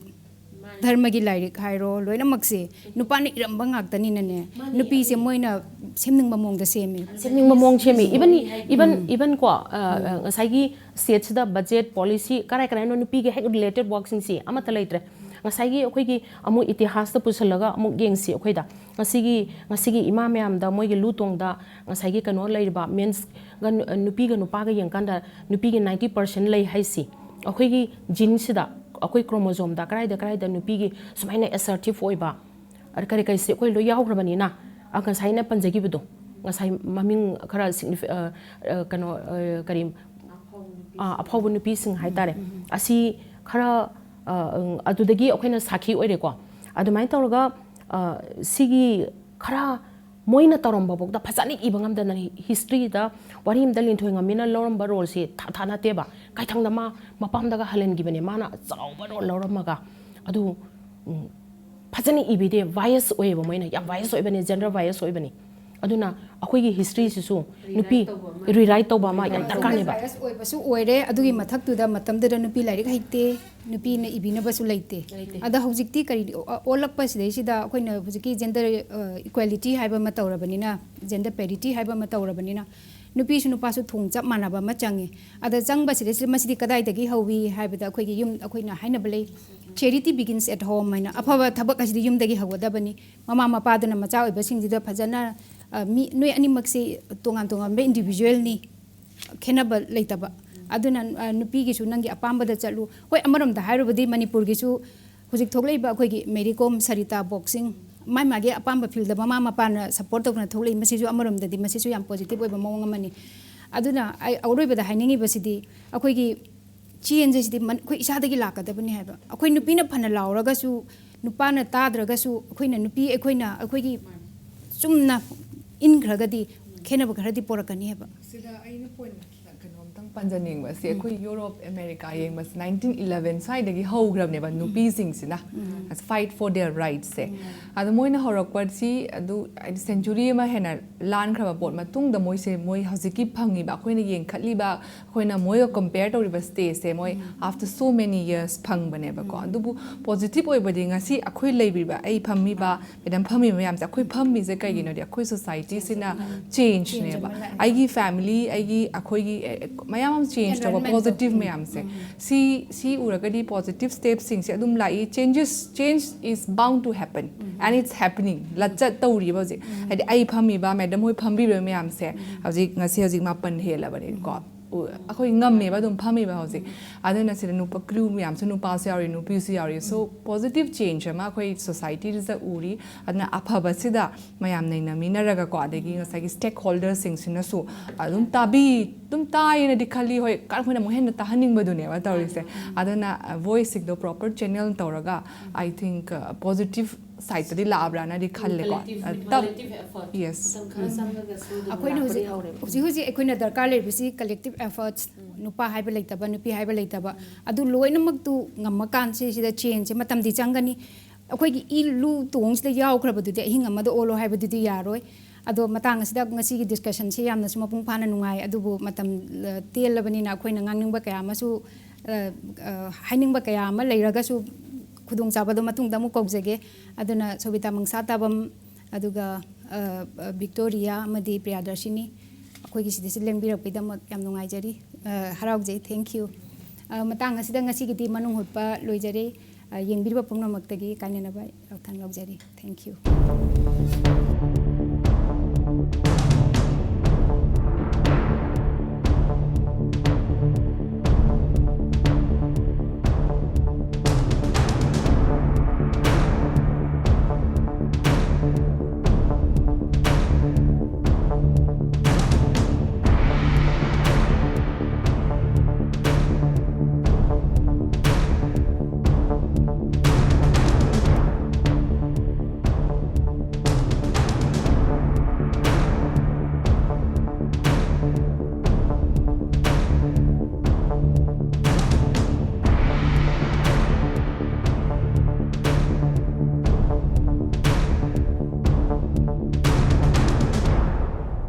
ꯙꯔꯃꯒꯤ ꯂꯥꯏꯔꯤꯛ ꯍꯥꯏꯔో ꯂꯣꯏꯅꯃꯛꯁꯦ ꯅꯨꯄꯥꯅ ꯏꯔꯝꯕ ꯉꯥꯛꯇꯅꯤꯅꯅꯦ ꯅꯨꯄꯤꯁꯦ ꯃꯣꯏꯅ ꯁꯦꯝꯅꯤꯡꯕ ꯃꯑꯣꯡꯗ ꯁꯦꯝꯅꯤꯡꯕ ꯃꯑꯣꯡ ꯁꯦꯝꯃꯤ ꯏꯕꯟ ꯀꯣ ꯉꯁꯥꯏꯒꯤ ꯁ꯭ꯇꯦꯠꯁꯤꯗ ꯕꯖꯦꯠ ꯄꯣꯂꯤꯁꯤ ꯀꯔꯥꯏꯅꯣ ꯅꯨꯄꯤꯒꯤ ꯍꯦꯛ ꯔꯤꯂꯦꯇꯦꯠ ꯋꯥꯔꯛꯁꯤꯡꯁꯤ ꯑꯃꯠꯇ ꯂꯩꯇ꯭ꯔꯦ ꯉꯁꯥꯏꯒꯤ ꯑꯩꯈꯣꯏꯒꯤ ꯑꯃꯨꯛ ꯏꯇꯤꯍꯥꯁꯇ ꯄꯨꯁꯜꯂꯒ ꯑꯃꯨꯛ ꯌꯦꯡꯁꯤ ꯑꯩꯈꯣꯏꯗ ꯉꯁꯤꯒꯤ ꯏꯃꯥ ꯃꯌꯥꯝꯗ ꯃꯣꯏꯒꯤ ꯂꯨ ꯇꯣꯡꯗ ꯉꯁꯥꯏꯒꯤ ꯀꯩꯅꯣ ꯂꯩꯔꯤꯕ ꯃꯦꯟꯁꯒ ꯅꯨꯄꯤꯒ ꯅꯨꯄꯥꯒ ꯌꯦꯡꯀꯥꯟꯗ ꯅꯨꯄꯤꯒꯤ 90% ꯂꯩ ꯍꯥꯏꯁꯤ ꯑꯩꯈꯣꯏꯒꯤ ꯖꯤꯟꯁꯤꯗ ꯑꯩꯈꯣই ꯀ꯭ꯔꯣꯃꯣꯖꯣꯝꯗ ꯀꯔꯥꯏꯗ ꯅꯨꯄꯤꯒꯤ ꯁꯨꯃꯥꯏꯅ ꯑꯦꯁꯔꯇꯤꯞ ꯑꯣꯏꯕ ꯀꯔꯤꯁꯤ ꯑꯩꯈꯣꯏ ꯂꯣꯏ ꯌꯥꯎꯈ꯭ꯔꯕꯅꯤꯅ ꯉꯁꯥꯏꯅ ꯄꯟꯖꯈꯤꯕꯗꯣ ꯉꯁꯥꯏ ꯃꯃꯤꯡ ꯈꯔ ꯀꯩꯅꯣ ꯀꯔꯤ ꯑꯐꯥꯎꯕ ꯅꯨꯄꯤꯁꯤꯡ ꯍꯥꯏꯇꯥꯔꯦ ꯑꯁꯤ ꯈꯔ ꯑꯗꯨꯗꯒꯤ ꯑꯩꯈꯣꯏꯅ ꯁꯥꯈꯤ ꯑꯣꯏꯔꯦꯀꯣ ꯑꯗꯨꯃꯥꯏꯅ ꯇꯧꯔꯒ ꯁꯤꯒꯤ ꯈꯔ ꯃꯣꯏꯅ ꯇꯧꯔꯝꯕꯐꯥꯎꯗ ꯐꯖꯅ ꯏꯕ ꯉꯝꯗꯅ ꯍꯤꯁꯇ꯭ꯔꯤꯗ ꯋꯥꯔꯤ ꯑꯃꯗ ꯂꯤꯟꯊꯣꯏ ꯉꯝꯃꯤꯅ ꯂꯧꯔꯝꯕ ꯔꯣꯜꯁꯤ ꯊꯥ ꯅꯠꯇꯦꯕ ꯀꯩꯊꯪꯗ ꯃꯄꯥꯝꯗꯒ ꯍꯜꯍꯟꯈꯤꯕꯅꯦ ꯃꯥꯅ ꯆꯥꯎꯕ ꯔꯣꯜ ꯂꯧꯔꯝꯃꯒ ꯑꯗꯨ ꯐꯖꯅ ꯏꯕꯤꯗꯦ ꯚꯥꯏꯁ ꯑꯣꯏꯌꯦꯕ ꯃꯣꯏꯅ ꯌꯥꯝ ꯚꯥꯏꯁ ꯑꯣꯏꯕꯅꯤ ꯖꯦꯟꯗꯔ ꯚꯥꯏꯁ ꯑꯣꯏꯕꯅꯤ ꯑꯗꯨꯅ ꯑꯩꯈꯣꯏꯒꯤ ꯍꯤꯁꯇ꯭ꯔꯤꯁꯤꯁꯨ ꯅꯨꯄꯤ ꯔꯤꯔꯥꯏꯠ ꯇꯧꯕ ꯑꯃ ꯌꯥꯝ ꯗꯔꯀꯥꯔꯅꯦꯕ ꯚꯥꯏꯁ ꯑꯣꯏꯕꯁꯨ ꯑꯣꯏꯔꯦ ꯑꯗꯨꯒꯤ ꯃꯊꯛꯇꯨꯗ ꯃꯇꯝꯗꯨꯗ ꯅꯨꯄꯤ ꯂꯥꯏꯔꯤꯛ ꯍꯩꯇꯦ ꯅꯨꯄꯤꯅ ꯏꯕꯤꯅꯕꯁꯨ ꯂꯩꯇꯦ ꯑꯗ ꯍꯧꯖꯤꯛꯇꯤ ꯀꯔꯤ ꯑꯣꯜꯂꯛꯄꯁꯤꯗꯩꯁꯤꯗ ꯑꯩꯈꯣꯏꯅ ꯍꯧꯖꯤꯛꯀꯤ ꯖꯦꯟꯗꯔ ꯏꯀ꯭ꯋꯦꯂꯤꯇꯤ ꯍꯥꯏꯕ ꯑꯃ ꯇꯧꯔꯕꯅꯤna ꯖꯦꯟꯗꯔ ꯄꯦꯔꯤꯇꯤ ꯍꯥꯏꯕ ꯑꯃ ꯇꯧꯔꯕꯅꯤna ꯅꯨꯄꯤꯁꯨ ꯅꯨꯄꯥꯁꯨ ꯊꯣꯡ ꯆꯞ ꯃꯥꯟꯅꯕ ꯑꯃ ꯆꯪꯉꯦ ꯑꯗ ꯆꯪꯕꯁꯤꯗꯩꯁꯤꯗ ꯃꯁꯤꯗꯤ ꯀꯗꯥꯏꯗꯒꯤ ꯍꯧꯋꯤ ꯍꯥꯏꯕꯗ ꯑꯩꯈꯣꯏꯒꯤ ꯌꯨꯝ ꯑꯩꯈꯣꯏꯅ ꯍꯥꯏꯅꯕ ꯂꯩ ꯆꯦꯔꯤꯇꯤ ꯕꯤꯒꯤꯟꯁ ꯑꯦꯠ ꯍꯣꯝ ꯍꯥꯏꯅ ꯑꯐꯕ ꯊꯕꯛ ꯑꯁꯤꯗꯤ ꯌꯨꯝꯗꯒꯤ ꯍꯧꯒꯗꯕꯅꯤ ꯃꯃꯥ ꯃꯄꯥꯗꯨꯅ ꯃꯆꯥ ꯑꯣꯏꯕꯁꯤꯡꯁꯤꯗ ꯐꯖꯅ ꯅꯣꯏ ꯑꯅꯤꯃꯛꯁꯤ ꯇꯣꯉꯥꯟ ꯇꯣꯉꯥꯟꯕ ꯏꯟꯗꯤꯕꯤꯖꯨꯋꯦꯜꯅꯤ ꯈꯦꯠꯅꯕ ꯂꯩꯇꯕ ꯑꯗꯨꯅ ꯅꯨꯄꯤꯒꯤꯁꯨ ꯅꯪꯒꯤ ꯑꯄꯥꯝꯕꯗ ꯆꯠꯂꯨ ꯍꯣꯏ ꯑꯃꯔꯣꯝꯗ ꯍꯥꯏꯔꯨꯕꯗꯤ ꯃꯅꯤꯄꯨꯔꯒꯤꯁꯨ ꯍꯧꯖꯤꯛ ꯊꯣꯛꯂꯛꯏꯕ ꯑꯩꯈꯣꯏꯒꯤ ꯃꯦꯔꯤ ꯀꯣꯝ ꯁꯔꯤꯇꯥ ꯕꯣꯛꯁꯤꯡ ꯃꯥꯒꯤ ꯑꯄꯥꯝꯕ ꯐꯤꯜꯗ ꯃꯃꯥ ꯃꯄꯥꯅ ꯁꯞꯄꯣꯔꯠ ꯇꯧꯗꯅ ꯊꯣꯛꯂꯛꯏ ꯃꯁꯤꯁꯨ ꯑꯃꯔꯣꯝꯗꯗꯤ ꯃꯁꯤꯁꯨ ꯌꯥꯝ ꯄꯣꯖꯤꯇꯤꯕ ꯑꯣꯏꯕ ꯃꯑꯣꯡ ꯑꯃꯅꯤ ꯑꯗꯨꯅ ꯑꯩ ꯑꯔꯣꯏꯕꯗ ꯍꯥꯏꯅꯤꯡꯉꯤꯕꯁꯤꯗꯤ ꯑꯩꯈꯣꯏꯒꯤ ꯆꯦꯟꯖꯁꯤꯗꯤ ꯑꯩꯈꯣꯏ ꯏꯁꯥꯗꯒꯤ ꯂꯥꯛꯀꯗꯕꯅꯤ ꯍꯥꯏꯕ ꯑꯩꯈꯣꯏ ꯅꯨꯄꯤꯅ ꯐꯅ ꯂꯥꯎꯔꯒꯁꯨ ꯅꯨꯄꯥꯅ ꯇꯥꯗ꯭ꯔꯒꯁꯨ ꯑꯩꯈꯣꯏꯅ ꯅꯨꯄꯤ ꯑꯩꯈꯣꯏꯒꯤ ꯆꯨꯝꯅ ꯏꯟꯈ꯭ꯔꯒꯗꯤ ꯈꯦꯠꯅꯕ ꯈꯔꯗꯤ ꯄꯣꯔꯛꯀꯅꯤ ꯍꯥꯏꯕ ꯁꯤꯗ ꯑꯩꯅ ꯄꯣꯏꯟ ꯀꯩꯅꯣꯝꯇꯪ ꯄꯟꯖꯅꯤꯡꯕꯁꯦ ꯑꯩꯈꯣꯏ ꯌꯨꯔꯣꯞ ꯑꯃꯦꯔꯤꯀꯥ ꯌꯦꯡꯕꯁꯤ 1911 ꯁ꯭ꯋꯥꯏꯗꯒꯤ ꯍꯧꯈ꯭ꯔꯕꯅꯦꯕ ꯅꯨꯄꯤꯁꯤꯡꯁꯤꯅ ꯐꯥꯏꯠ ꯐꯣꯔ ꯗꯦꯌꯔ ꯔꯥꯏꯠꯁꯦ ꯑꯗꯣ ꯃꯣꯏꯅ ꯍꯧꯔꯛꯄꯁꯤ ꯑꯗꯨ ꯍꯥꯏꯗꯤ ꯁꯦꯟꯆꯨꯔꯤ ꯑꯃ ꯍꯦꯟꯅ ꯂꯥꯟꯈ꯭ꯔꯕ ꯄꯣꯠ ꯃꯇꯨꯡꯗ ꯃꯣꯏ ꯍꯧꯖꯤꯛꯀꯤ ꯐꯪꯉꯤꯕ ꯑꯩꯈꯣꯏꯅ ꯌꯦꯡꯈꯠꯂꯤꯕ ꯑꯩꯈꯣꯏꯅ ꯃꯣꯏꯒ ꯀꯝꯄꯦꯌꯔ ꯇꯧꯔꯤꯕ ꯁ꯭ꯇꯦꯖꯁꯦ ꯃꯣꯏ ꯑꯥꯐꯇꯔ ꯁꯣ ꯃꯦꯅꯤ ꯌꯔꯁ ꯐꯪꯕꯅꯦꯕꯀꯣ ꯑꯗꯨꯕꯨ ꯄꯣꯖꯤꯇꯤꯕ ꯑꯣꯏꯕꯗꯤ ꯉꯁꯤ ꯑꯩꯈꯣꯏ ꯂꯩꯔꯤꯕ ꯑꯩ ꯐꯝꯃꯤꯕ ꯃꯦꯗꯥꯝ ꯐꯝꯃꯤꯕ ꯃꯌꯥꯝꯁꯦ ꯑꯩꯈꯣꯏ ꯐꯝꯃꯤꯁꯦ ꯀꯩꯒꯤꯅꯣꯗꯤ ꯑꯩꯈꯣꯏ ꯁꯣꯁꯥꯏꯇꯤꯁꯤꯅ ꯆꯦꯟꯖꯅꯦꯕ ꯑꯩꯒꯤ ꯐꯦꯃꯤꯂꯤ ꯑꯩꯈꯣꯏꯒꯤ ꯃꯌꯥꯝ ꯑꯃ ꯆꯦꯟꯖ ꯇꯧꯕ ꯄꯣꯖꯤꯇꯤቭ ꯃꯌꯥꯝꯁꯦ ꯁꯤ ꯎꯔꯒꯗꯤ ꯄꯣꯖꯤꯇꯤቭ ꯁ꯭ꯇꯦꯞꯁꯤꯡꯁꯦ ꯑꯗꯨꯝ ꯂꯥꯛꯏ change is bound to happen and it's happening ꯂꯠꯆꯠ ꯇꯧꯔꯤꯕ ꯍꯧꯖꯤꯛ ꯍꯥꯏꯗꯤ ꯑꯩ ꯐꯝꯃꯤꯕ ꯃꯦꯗꯥꯝ ꯍꯣꯏ ꯐꯝꯕꯤꯕ ꯃꯌꯥꯝꯁꯦ ꯍꯧꯖꯤꯛ ꯉꯁꯤ 9 ꯍꯦꯜꯂꯕꯅꯤꯀꯣ ꯑꯩꯈꯣꯏ ꯉꯝꯃꯦꯕ ꯑꯗꯨꯝ ꯐꯝꯃꯤꯕ ꯍꯧꯖꯤꯛ ꯑꯗꯨꯅ ꯁꯤꯗ ꯅꯨꯄꯥ ꯀ꯭ꯔꯨ ꯃꯌꯥꯝꯁꯨ ꯅꯨꯄꯥꯁꯨ ꯌꯥꯎꯔꯤ ꯅꯨꯄꯤꯁꯨ ꯌꯥꯎꯔꯤ ꯁꯣ ꯄꯣꯖꯤꯇꯤቭ ꯆꯦꯟꯖ ꯑꯃ ꯑꯩꯈꯣꯏ ꯁꯣꯁꯥꯏꯇꯤꯗ ꯎꯔꯤ ꯑꯗꯨꯅ ꯑꯐꯕꯁꯤꯗ ꯃꯌꯥꯝ ꯅꯩꯅꯃꯤꯟꯅꯔꯒꯀꯣ ꯑꯗꯒꯤ ꯉꯁꯥꯏꯒꯤ ꯁ꯭ꯇꯦꯛ ꯍꯣꯜꯗꯔꯁꯤꯡꯁꯤꯅꯁꯨ ꯑꯗꯨꯝ ꯑꯗꯨꯝ ꯇꯥꯏꯌꯦꯅꯗꯤ ꯈꯜꯂꯤ ꯍꯣꯏ ꯑꯩꯈꯣꯏꯅ ꯑꯃꯨꯛ ꯍꯦꯟꯅ ꯇꯥꯍꯟꯅꯤꯡꯕꯗꯨꯅꯦꯕ ꯇꯧꯔꯤꯁꯦ ꯑꯗꯨꯅ ꯚꯣꯏꯁꯁꯤꯡꯗꯣ ꯄ꯭ꯔꯣꯄꯔ ꯆꯦꯅꯦꯜ ꯇꯧꯔꯒ ꯑꯥꯏ ꯊꯤꯡꯛ ꯄꯣꯖꯤꯇꯤቭ ꯁꯥꯏꯠꯇꯗꯤ ꯂꯥꯛꯑꯕ꯭ꯔꯥꯅꯗꯤ ꯈꯜꯂꯦꯀꯣ ꯌꯦꯁ ꯑꯩꯈꯣꯏꯅ ꯍꯧꯖꯤꯛ ꯑꯩꯈꯣꯏꯅ ꯗꯔꯀꯥꯔ ꯂꯩꯔꯤꯕꯁꯤ ꯀꯂꯦꯛꯇꯤቭ ꯑꯦꯐꯔꯠꯁ ꯅꯨꯄꯥ ꯍꯥꯏꯕ ꯂꯩꯇꯕ ꯅꯨꯄꯤ ꯍꯥꯏꯕ ꯂꯩꯇꯕ ꯑꯗꯨ ꯂꯣꯏꯅꯃꯛꯇꯨ ꯉꯝꯃꯀꯥꯟꯁꯤꯗ ꯆꯦꯟꯖꯁꯦ ꯃꯇꯝꯗꯤ ꯆꯪꯒꯅꯤ ꯑꯩꯈꯣꯏꯒꯤ ꯂꯨ ꯇꯣꯡꯁꯤꯗ ꯌꯥꯎꯈ꯭ꯔꯕꯗꯨꯗꯤ ꯑꯍꯤꯡ ꯑꯃꯗ ꯑꯣꯜꯂꯣ ꯍꯥꯏꯕꯗꯨꯗꯤ ꯌꯥꯔꯣꯏ ꯑꯗꯣ ꯃꯇꯥꯡ ꯑꯁꯤꯗ ꯉꯁꯤꯒꯤ ꯗꯤꯁꯀꯁꯟꯁꯤ ꯌꯥꯝꯅꯁꯨ ꯃꯄꯨꯡ ꯐꯥꯅ ꯅꯨꯡꯉꯥꯏ ꯑꯗꯨꯕꯨ ꯃꯇꯝ ꯇꯦꯜꯂꯕꯅꯤꯅ ꯑꯩꯈꯣꯏꯅ ꯉꯥꯡꯅꯤꯡꯕ ꯀꯌꯥ ꯑꯃꯁꯨ ꯍꯥꯏꯅꯤꯡꯕ ꯀꯌꯥ ꯑꯃ ꯂꯩꯔꯒꯁꯨ ꯈꯨꯗꯣꯡꯆꯥꯕꯗꯣ ꯃꯇꯨꯡꯗ ꯑꯃꯨꯛ ꯀꯧꯖꯒꯦ ꯑꯗꯨꯅ ꯁꯣꯕꯤꯇꯥ ꯃꯪꯁꯥ ꯇꯥꯕꯝ ꯑꯗꯨꯒ ꯚꯤꯛꯇꯣꯔꯤꯌꯥ ꯑꯃꯗꯤ ꯄ꯭ꯔꯤꯌꯥꯗꯔꯁꯤꯅꯤ ꯑꯩꯈꯣꯏꯒꯤ ꯁꯤꯗꯁꯨ ꯂꯦꯡꯕꯤꯔꯛꯄꯒꯤꯗꯃꯛ ꯌꯥꯝ ꯅꯨꯡꯉꯥꯏꯖꯔꯤ ꯍꯔꯥꯎꯖꯩ ꯊꯦꯡꯛ ꯌꯨ ꯃꯇꯥꯡ ꯑꯁꯤꯗ ꯉꯁꯤꯒꯤꯗꯤ ꯃꯅꯨꯡ ꯍꯨꯠꯄ ꯂꯣꯏꯖꯔꯦ ꯌꯦꯡꯕꯤꯔꯤꯕ ꯄꯨꯝꯅꯃꯛꯇꯒꯤ ꯀꯥꯏꯅꯅꯕ ꯌꯥꯎꯊꯪ ꯂꯧꯖꯔꯤ ꯊꯦꯡꯛ ꯌꯨ